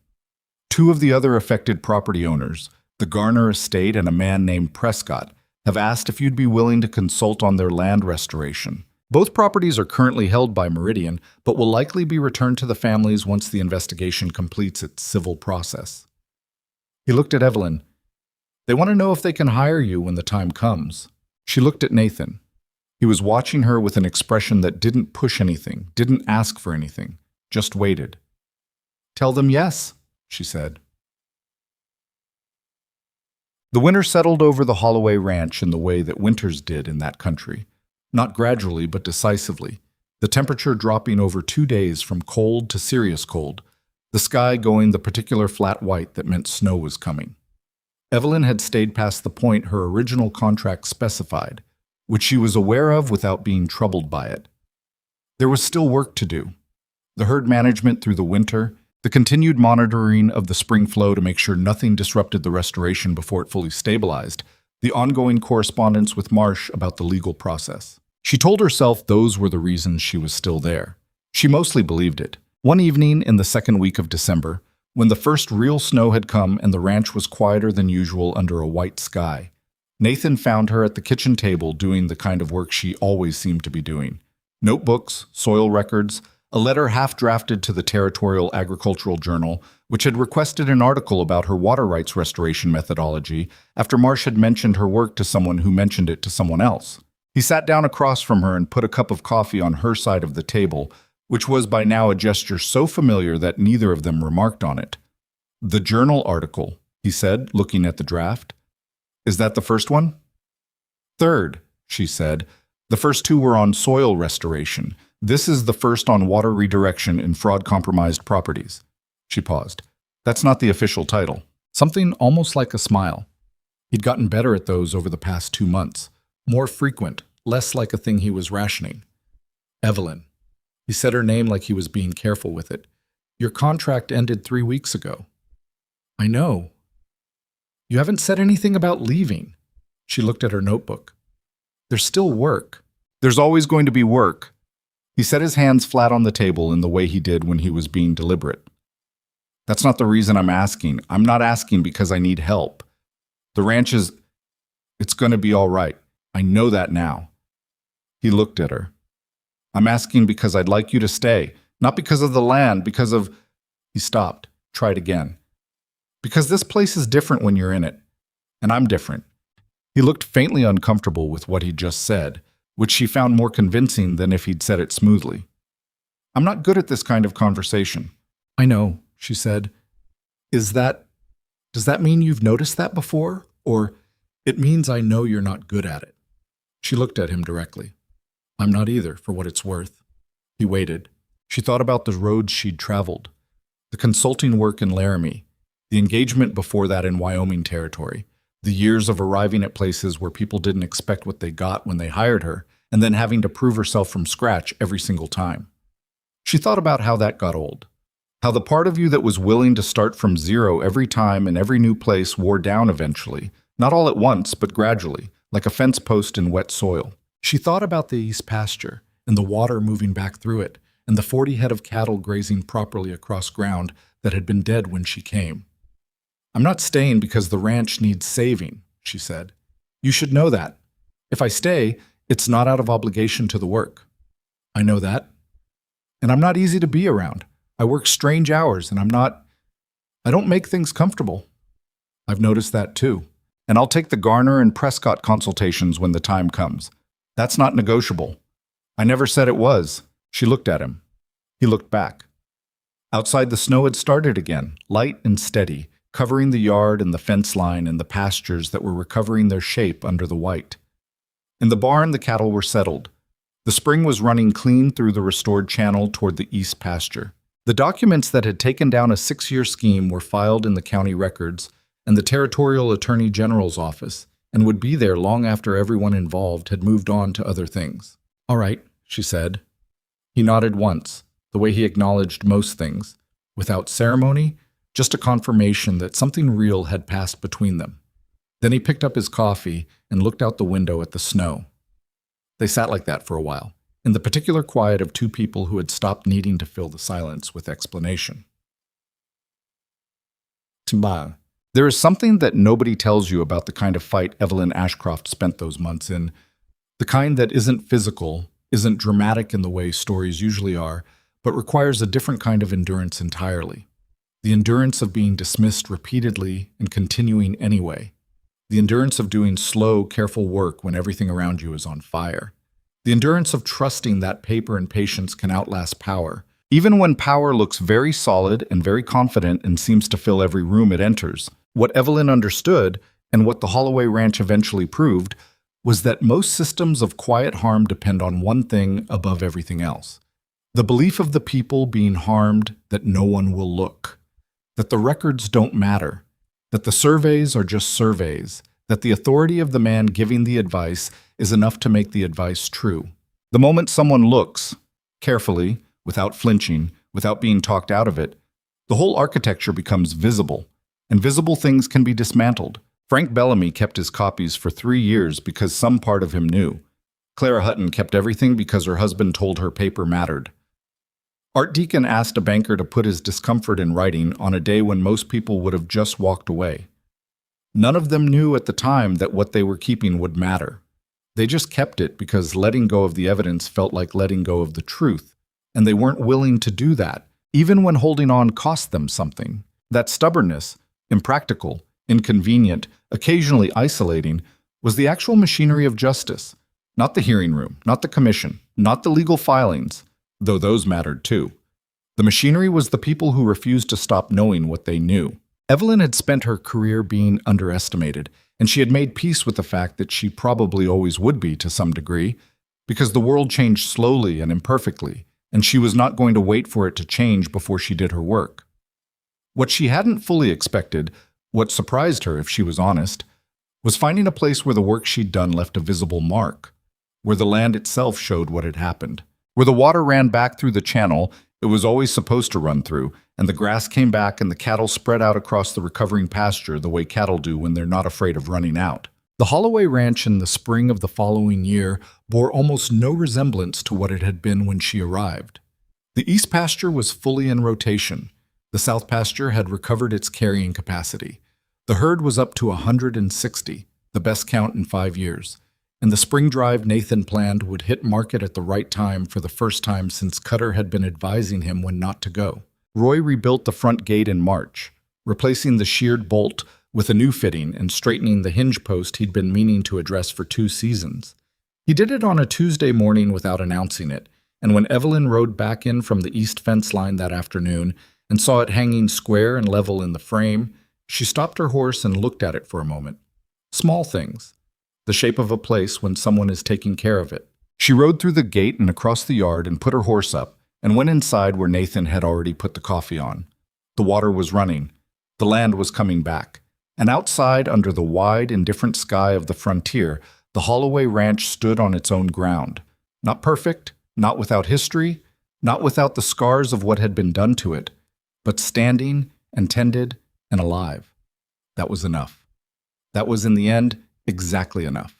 2 of the other affected property owners, The Garner estate and a man named Prescott have asked if you'd be willing to consult on their land restoration. Both properties are currently held by Meridian, but will likely be returned to the families once the investigation completes its civil process. He looked at Evelyn. They want to know if they can hire you when the time comes. She looked at Nathan. He was watching her with an expression that didn't push anything, didn't ask for anything, just waited. Tell them yes, she said. The winter settled over the Holloway Ranch in the way that winters did in that country. Not gradually, but decisively, the temperature dropping over 2 days from cold to serious cold, the sky going the particular flat white that meant snow was coming. Evelyn had stayed past the point her original contract specified, which she was aware of without being troubled by it. There was still work to do. The herd management through the winter, the continued monitoring of the spring flow to make sure nothing disrupted the restoration before it fully stabilized, the ongoing correspondence with Marsh about the legal process. She told herself those were the reasons she was still there. She mostly believed it. One evening in the second week of December, when the first real snow had come and the ranch was quieter than usual under a white sky, Nathan found her at the kitchen table doing the kind of work she always seemed to be doing. Notebooks, soil records, a letter half-drafted to the Territorial Agricultural Journal, which had requested an article about her water rights restoration methodology after Marsh had mentioned her work to someone who mentioned it to someone else. He sat down across from her and put a cup of coffee on her side of the table, which was by now a gesture so familiar that neither of them remarked on it. The journal article, he said, looking at the draft. Is that the first one? Third, she said. The first two were on soil restoration. This is the first on water redirection in fraud-compromised properties. She paused. That's not the official title. Something almost like a smile. He'd gotten better at those over the past 2 months. More frequent, less like a thing he was rationing. Evelyn. He said her name like he was being careful with it. Your contract ended 3 weeks ago. I know. You haven't said anything about leaving. She looked at her notebook. There's still work. There's always going to be work. He set his hands flat on the table in the way he did when he was being deliberate. That's not the reason I'm asking. I'm not asking because I need help. The ranch is... It's going to be all right. I know that now. He looked at her. I'm asking because I'd like you to stay. Not because of the land, because of... He stopped, tried again. Because this place is different when you're in it. And I'm different. He looked faintly uncomfortable with what he'd just said, which she found more convincing than if he'd said it smoothly. I'm not good at this kind of conversation. I know, she said. Does that mean you've noticed that before? Or it means I know you're not good at it? She looked at him directly. I'm not either, for what it's worth. He waited. She thought about the roads she'd traveled, the consulting work in Laramie, the engagement before that in Wyoming Territory, the years of arriving at places where people didn't expect what they got when they hired her, and then having to prove herself from scratch every single time. She thought about how that got old, how the part of you that was willing to start from zero every time in every new place wore down eventually, not all at once, but gradually, like a fence post in wet soil. She thought about the east pasture, and the water moving back through it, and the 40 head of cattle grazing properly across ground that had been dead when she came. I'm not staying because the ranch needs saving, she said. You should know that. If I stay, it's not out of obligation to the work. I know that. And I'm not easy to be around. I work strange hours, and I don't make things comfortable. I've noticed that too. And I'll take the Garner and Prescott consultations when the time comes. That's not negotiable. I never said it was. She looked at him. He looked back. Outside, the snow had started again, light and steady, covering the yard and the fence line and the pastures that were recovering their shape under the white. In the barn, the cattle were settled. The spring was running clean through the restored channel toward the east pasture. The documents that had taken down a 6-year scheme were filed in the county records and the Territorial Attorney General's office, and would be there long after everyone involved had moved on to other things. All right, she said. He nodded once, the way he acknowledged most things, without ceremony, just a confirmation that something real had passed between them. Then he picked up his coffee and looked out the window at the snow. They sat like that for a while, in the particular quiet of two people who had stopped needing to fill the silence with explanation. Timba, There is something that nobody tells you about the kind of fight Evelyn Ashcroft spent those months in. The kind that isn't physical, isn't dramatic in the way stories usually are, but requires a different kind of endurance entirely. The endurance of being dismissed repeatedly and continuing anyway. The endurance of doing slow, careful work when everything around you is on fire. The endurance of trusting that paper and patience can outlast power, even when power looks very solid and very confident and seems to fill every room it enters. What Evelyn understood, and what the Holloway Ranch eventually proved, was that most systems of quiet harm depend on one thing above everything else: the belief of the people being harmed that no one will look, that the records don't matter, that the surveys are just surveys, that the authority of the man giving the advice is enough to make the advice true. The moment someone looks, carefully, without flinching, without being talked out of it, the whole architecture becomes visible, and visible things can be dismantled. Frank Bellamy kept his copies for 3 years because some part of him knew. Clara Hutton kept everything because her husband told her paper mattered. Art Deacon asked a banker to put his discomfort in writing on a day when most people would have just walked away. None of them knew at the time that what they were keeping would matter. They just kept it because letting go of the evidence felt like letting go of the truth, and they weren't willing to do that, even when holding on cost them something. That stubbornness, impractical, inconvenient, occasionally isolating, was the actual machinery of justice, not the hearing room, not the commission, not the legal filings, though those mattered too. The machinery was the people who refused to stop knowing what they knew. Evelyn had spent her career being underestimated, and she had made peace with the fact that she probably always would be to some degree, because the world changed slowly and imperfectly, and she was not going to wait for it to change before she did her work. What she hadn't fully expected, what surprised her if she was honest, was finding a place where the work she'd done left a visible mark, where the land itself showed what had happened, where the water ran back through the channel it was always supposed to run through, and the grass came back and the cattle spread out across the recovering pasture the way cattle do when they're not afraid of running out. The Holloway Ranch in the spring of the following year bore almost no resemblance to what it had been when she arrived. The east pasture was fully in rotation. The south pasture had recovered its carrying capacity. The herd was up to 160, the best count in 5 years, and the spring drive Nathan planned would hit market at the right time for the first time since Cutter had been advising him when not to go. Roy rebuilt the front gate in March, replacing the sheared bolt with a new fitting and straightening the hinge post he'd been meaning to address for 2 seasons. He did it on a Tuesday morning without announcing it, and when Evelyn rode back in from the east fence line that afternoon and saw it hanging square and level in the frame, she stopped her horse and looked at it for a moment. Small things. The shape of a place when someone is taking care of it. She rode through the gate and across the yard and put her horse up, and went inside where Nathan had already put the coffee on. The water was running. The land was coming back. And outside, under the wide, indifferent sky of the frontier, the Holloway Ranch stood on its own ground. Not perfect, not without history, not without the scars of what had been done to it, but standing and tended and alive. That was enough. That was, in the end, exactly enough.